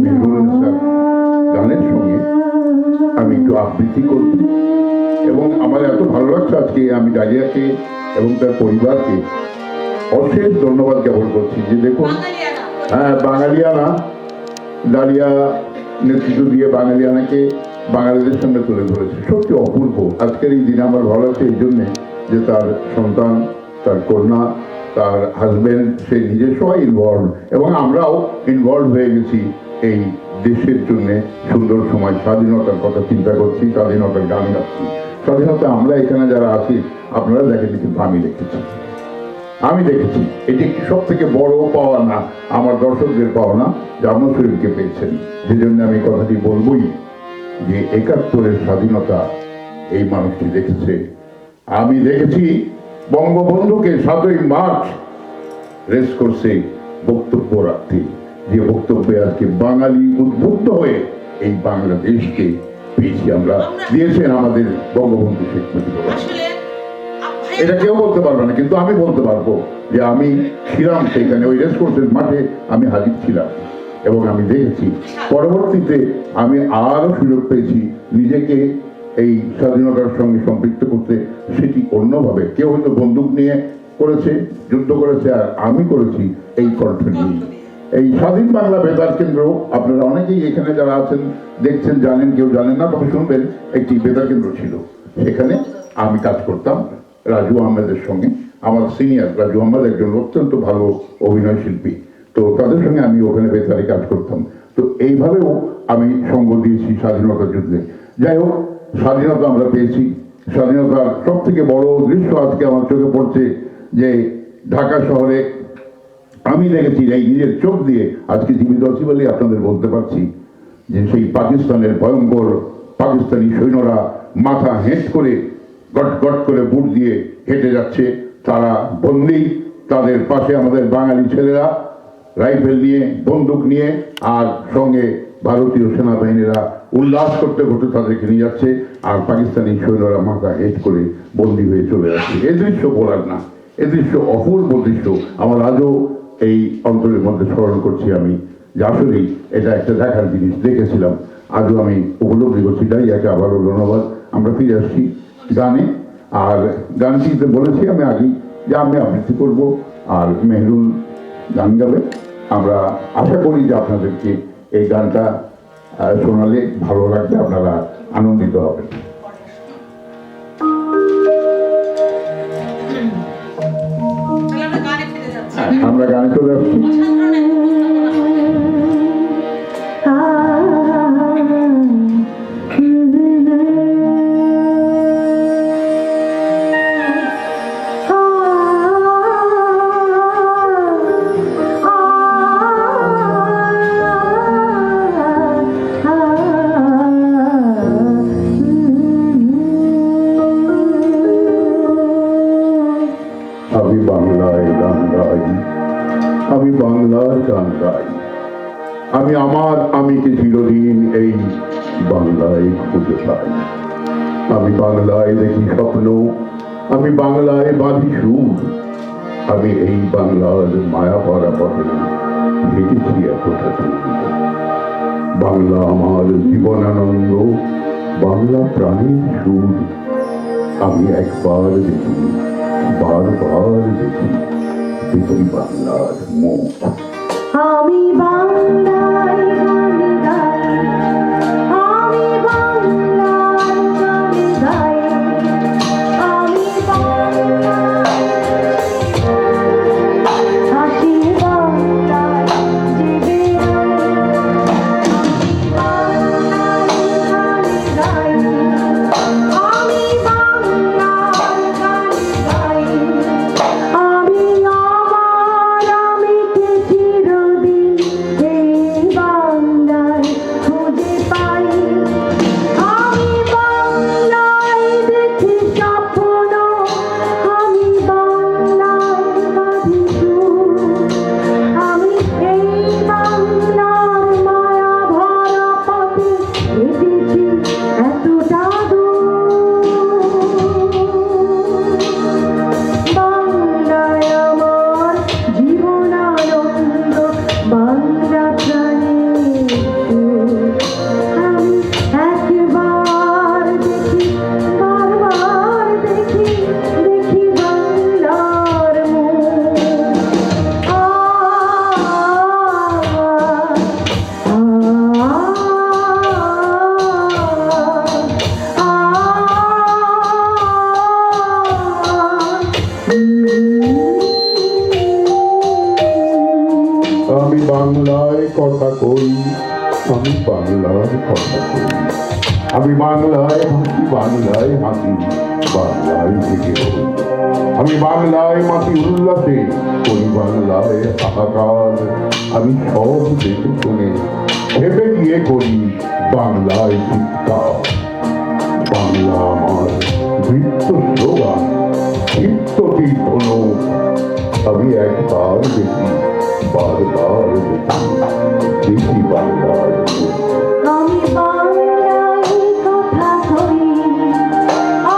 মেহরুল স্যার গানের সঙ্গে আমি একটু আবৃত্তি করব। এবং আমার এত ভালো লাগছে আজকে আমি ডালিয়াকে এবং তার পরিবারকে অশেষ ধন্যবাদ জ্ঞাপন করছি যে দেখুন, হ্যাঁ বাঙালিয়ানা, ডালিয়া নেতৃত্ব দিয়ে বাঙালিয়ানাকে বাঙালিদের সামনে তুলে ধরেছে, সত্যি অপূর্ব। আজকের এই দিনে আমার ভালো লাগছে এই জন্যে যে তার সন্তান, তার কন্যা, তার হাজবেন্ড, সে নিজে সবাই ইনভলভ, এবং আমরাও ইনভলভ হয়ে গেছি এই দেশের জন্য সুন্দর সময়। স্বাধীনতার কথা চিন্তা করছি, স্বাধীনতার গান গাচ্ছি। স্বাধীনতা আমরা এখানে যারা আছি আপনারা দেখেনি, কিন্তু আমি দেখেছি এটি একটি সব থেকে বড় পাওয়া না, আমার দর্শকদের পাওয়া না যে আহমদ শরীফকে পেয়েছেন। যে জন্য আমি কথাটি বলবই যে 71-এর স্বাধীনতা এই মানুষটি দেখেছে। আমি দেখেছি বঙ্গবন্ধুকে 7ই মার্চ রেস করছে বক্তব্য রাখতে, যে বক্তব্যে আজকে বাঙালি উদ্বুদ্ধ হয়ে এই বাংলাদেশকে পেয়েছি আমরা, দিয়েছেন আমাদের বঙ্গবন্ধু শেখ মুজিবুর রহমান। এটা কেউ বলতে পারবে না, কিন্তু আমি বলতে পারবো যে আমি ছিলাম সেখানে, ওই রেস কোর্সের মাঠে আমি হাজির ছিলাম এবং আমি দেখেছি। পরবর্তীতে আমি আরো সুযোগ পেয়েছি নিজেকে এই স্বাধীনতার সঙ্গে সম্পৃক্ত করতে, সেটি অন্যভাবে। কেউ হয়তো বন্দুক নিয়ে করেছে, যুদ্ধ করেছে, আর আমি করেছি এই কণ্ঠ নিয়ে। এই স্বাধীন বাংলা বেতার কেন্দ্র আপনারা অনেকেই এখানে যারা আছেন দেখছেন, জানেন, কেউ জানেন না তবে শুনবেন, একটি বেতার কেন্দ্র ছিল। সেখানে আমি কাজ করতাম রাজু আহমেদের সঙ্গে। আমার সিনিয়র রাজু আহমেদ একজন অত্যন্ত ভালো অভিনয় শিল্পী, তো তাদের সঙ্গে আমি ওখানে বেতারে কাজ করতাম। তো এইভাবেও আমি সঙ্গ দিয়েছি স্বাধীনতার যুদ্ধে। যাই হোক, স্বাধীনতা আমরা পেয়েছি। স্বাধীনতার সব থেকে বড় দৃশ্য আজকে আমার চোখে পড়ছে যে ঢাকা শহরে আমি দেখেছি এই নিজের চোখ দিয়ে, আজকে জীবিত আছি বলেই আপনাদের বলতে পারছি যে সেই পাকিস্তানের ভয়ঙ্কর পাকিস্তানি সৈন্যরা মাথা হেঁট করে গট গট করে বুট দিয়ে হেঁটে যাচ্ছে, তারা বন্দী। তাদের পাশে আমাদের বাঙালি ছেলেরা রাইফেল নিয়ে, বন্দুক নিয়ে, আর সঙ্গে ভারতীয় সেনাবাহিনীরা উল্লাস করতে করতে তাদেরকে নিয়ে যাচ্ছে, আর পাকিস্তানি সৈন্যরা মাথা হেঁট করে বন্দী হয়ে চলে যাচ্ছে। এ দৃশ্য বলার না, এ দৃশ্য অপূর্ব দৃশ্য। আমার আজও এই অন্তরের মধ্যে স্মরণ করছি আমি যে আসলেই এটা একটা দেখার জিনিস, দেখেছিলাম। আজও আমি উপলব্ধি করছি। তাই একে আবারও ধন্যবাদ। আমরা ফিরে আসছি গানে, আর গানটিতে বলেছি আমি আগেই যে আমি আবৃত্তি করব আর মেহরুল গান গাবে। আমরা আশা করি যে আপনাদেরকে এই গানটা শোনালে ভালো লাগবে, আপনারা আনন্দিত হবেন। আমরা গানে চলে আসছি। আমি বাংলায় গান গাই, আমি বাংলার গান গাই। আমি আমার আমিকে চিরদিন এই বাংলায় খুঁজে পাই। আমি বাংলায় দেখি স্বপ্ন, আমি বাংলায় বাঁধি সুর। আমি এই বাংলার মায়া ভরা পথে হেঁটেছি এতটা দূর। বাংলা আমার জীবনানন্দ, বাংলা প্রাণীর সুর। আমি একবার দেখি, বারবার দেখি, দেখি বাংলার মুখ। আমি বাংলায় গান গাই, আমি বাংলায় গান গাই, আমি বাংলায় হাসি বাংলায় জেগে আমি বাংলায় গান গাই, আমি বাংলায় গান গাই, আমি আমার আমিকে চিরদিন এই বাংলায় খুঁজে পাই। আমি বাংলায় দেখি স্বপ্ন, আমি বাংলায় বাঁধি সুর। আমি এই বাংলার মায়া ভরা পথে হেঁটেছি এতটা দূর। বাংলায় আমার জীবনানন্দ, বাংলা প্রাণীর সুর। আমি একবার দেখি, বারবার দেখি, দেখি বাংলার মুখ। আমি বাংলায় কথা কই, আমি বাংলার কথা কই। আমি বাংলায় হাসি, বাংলায় হাসি, বাংলায় থেকে হই। আমি বাংলায় মাটি উল্লাসে করি, বাংলায় হাহাকার। আমি সব দেখে শুনে ভেবে গিয়ে করি বাংলায় চিৎকার। বাংলা আমার বৃত্ত স্লোগান, চিত্ত তীর্থন। আমি একবার দেখি, বারবার দেখি, দেখি বাংলার মুখ। আমি বাংলায় কথা কই,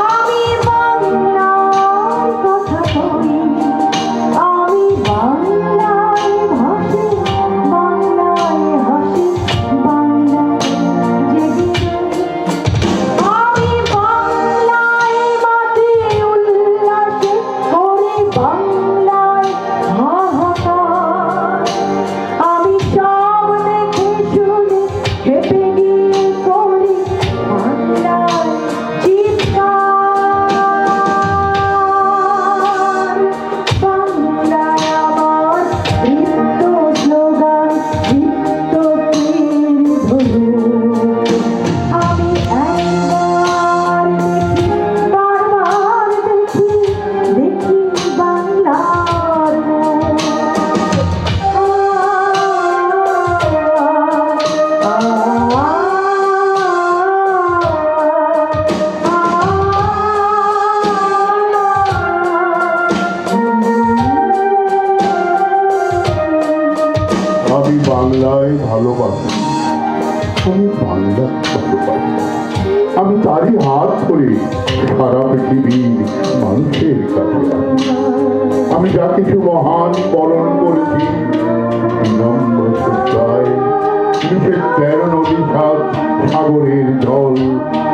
আমি বাংলায় কথা কই, আমি বাংলায় ভাসি, বাংলায় হাসি, বাংলায় জেগে আমি বাংলায় মাটি উল্লাসে করি, বাংলায় হাহাকার। আমি সব দেখে শুনে হেঁটে গিয়ে করি বাংলায় চিৎকার। বাংলায় আমার বৃত্ত স্লোগান, বৃত্ত তীর ধনু। আমি একবার দেখি, বারবার দেখি, দেখি বাংলার মুখ। আমি বাংলায় ভালোবাসি, আমি বাংলা ভালোবাসি। আমি তারই হাত ধরে সারা পৃথিবীর মানুষের কাছে আসি। আমি যা কিছু মহান বরণ করেছি বিনম্র শ্রদ্ধায়, নিচে 13 নদী সাত সাগরের জল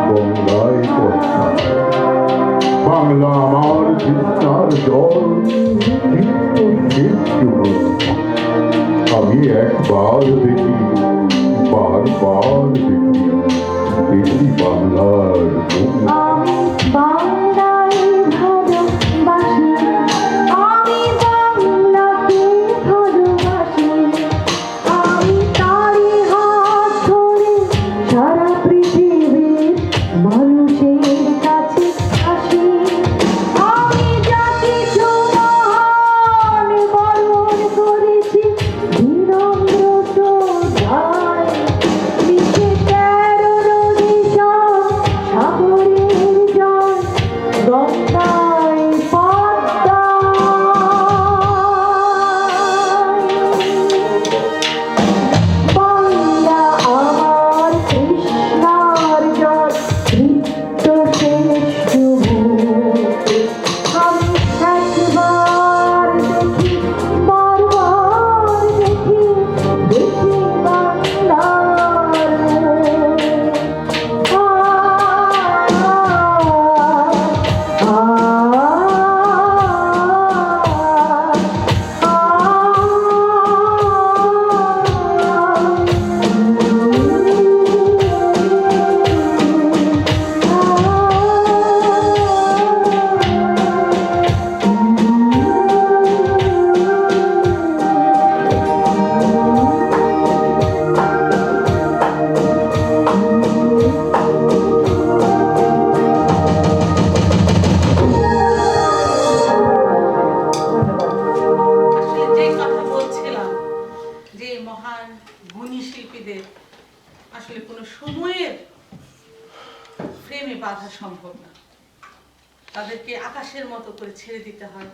গঙ্গায় পৌঁছায়। বাংলা আমার তৃষ্ণার জল, চিত্ত শেষ জল। আমি একবার দেখি, বারবার দেখি, দেখি বাংলার মুখ। আমি বাংলায় ভালোবাসি, আমি বাংলাকে ভালোবাসি, আমি তারই হাত ধরে সারা পৃথিবীর মানুষের কাছে আসি। আমি যা কিছু মহান বরণ করেছি বিনম্র শ্রদ্ধায়, নিচে 13 নদী সব সাগরের জল আসলে কোনো সময়ের ফ্রেমে বাঁধা সম্ভব না। তাদেরকে আকাশের মতো করে ছেড়ে দিতে হয়।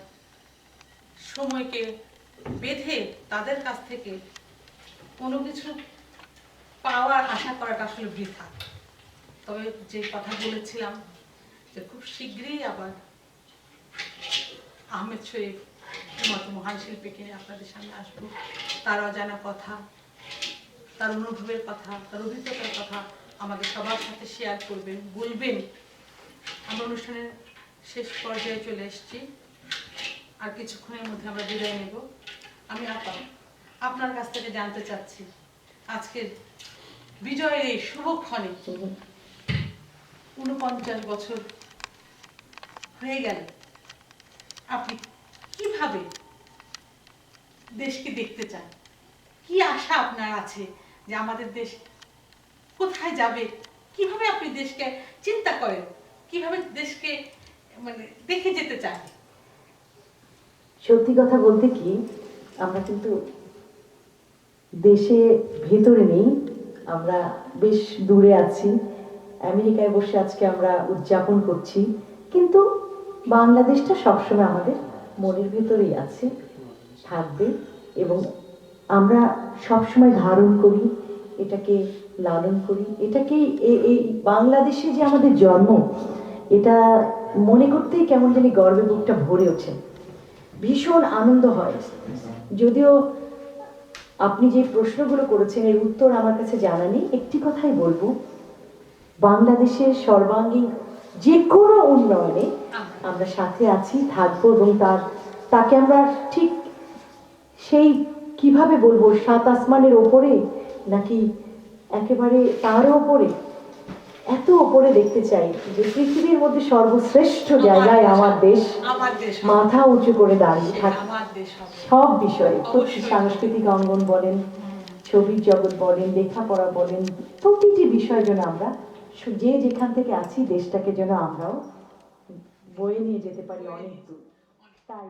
সময়কে বেঁধে তাদের কাছ থেকে কোনো কিছু পাওয়ার আশা করাটা আসলে বৃথা। তবে যে কথা বলেছিলাম যে খুব শীঘ্রই আবার আহমেদ শরীফ মতো মহান শিল্পীকে নিয়ে আপনাদের সামনে আসবো। তার অজানা কথা, তার অনুভবের কথা, তার অভিজ্ঞতার কথা আমাদের সবার সাথে শেয়ার করবেন, বলবেন। আমরা অনুষ্ঠানের শেষ পর্যায়ে চলে এসেছি, আর কিছুক্ষণের মধ্যে আমরা বিদায় নেব। আমি আপনার কাছ থেকে জানতে চাচ্ছি, আজকের বিজয়ের এই শুভক্ষণে ৪৯ বছর হয়ে গেল, আপনি কিভাবে দেশকে দেখতে চান? কি আশা আপনার আছে যে আমাদের দেশ কোথায় যাবে? কিভাবে আপনি দেশকে চিন্তা করেন? কিভাবে দেশকে মানে দেখে যেতে চান? সত্যি কথা বলতে কি, আমরা কিন্তু দেশে ভেতরে নেই, আমরা বেশ দূরে আছি। আমেরিকায় বসে আজকে আমরা উদযাপন করছি, কিন্তু বাংলাদেশটা সবসময় আমাদের মনের ভেতরেই আছে, থাকবে, এবং আমরা সবসময় ধারণ করি, এটাকে লালন করি, এটাকে এই বাংলাদেশে যে আমাদের জন্ম, এটা মনে করতেই কেমন জানি গর্বে বুকটা ভরে ওঠে, ভীষণ আনন্দ হয়। যদিও আপনি যে প্রশ্নগুলো করেছেন এর উত্তর আমার কাছে জানা নেই, একটি কথাই বলবো, বাংলাদেশের সর্বাঙ্গীন যে কোনো উন্নয়নে আমরা সাথে আছি, থাকবো, এবং তাকে আমরা ঠিক সেই কিভাবে বলবো, সাত আসমানের ওপরে নাকি একেবারে তারও ওপরে, এত ওপরে দেখতে চাই যে পৃথিবীর মধ্যে সর্বশ্রেষ্ঠ জায়গায় আমার দেশ মাথা উঁচু করে দাঁড়িয়ে থাকে সব বিষয়ে। সাংস্কৃতিক অঙ্গন বলেন, ছবির জগৎ বলেন, লেখাপড়া বলেন, প্রতিটি বিষয় যেন আমরা যে যেখান থেকে আছি দেশটাকে যেন আমরাও বয়ে নিয়ে যেতে পারি অনেক দূর। তাই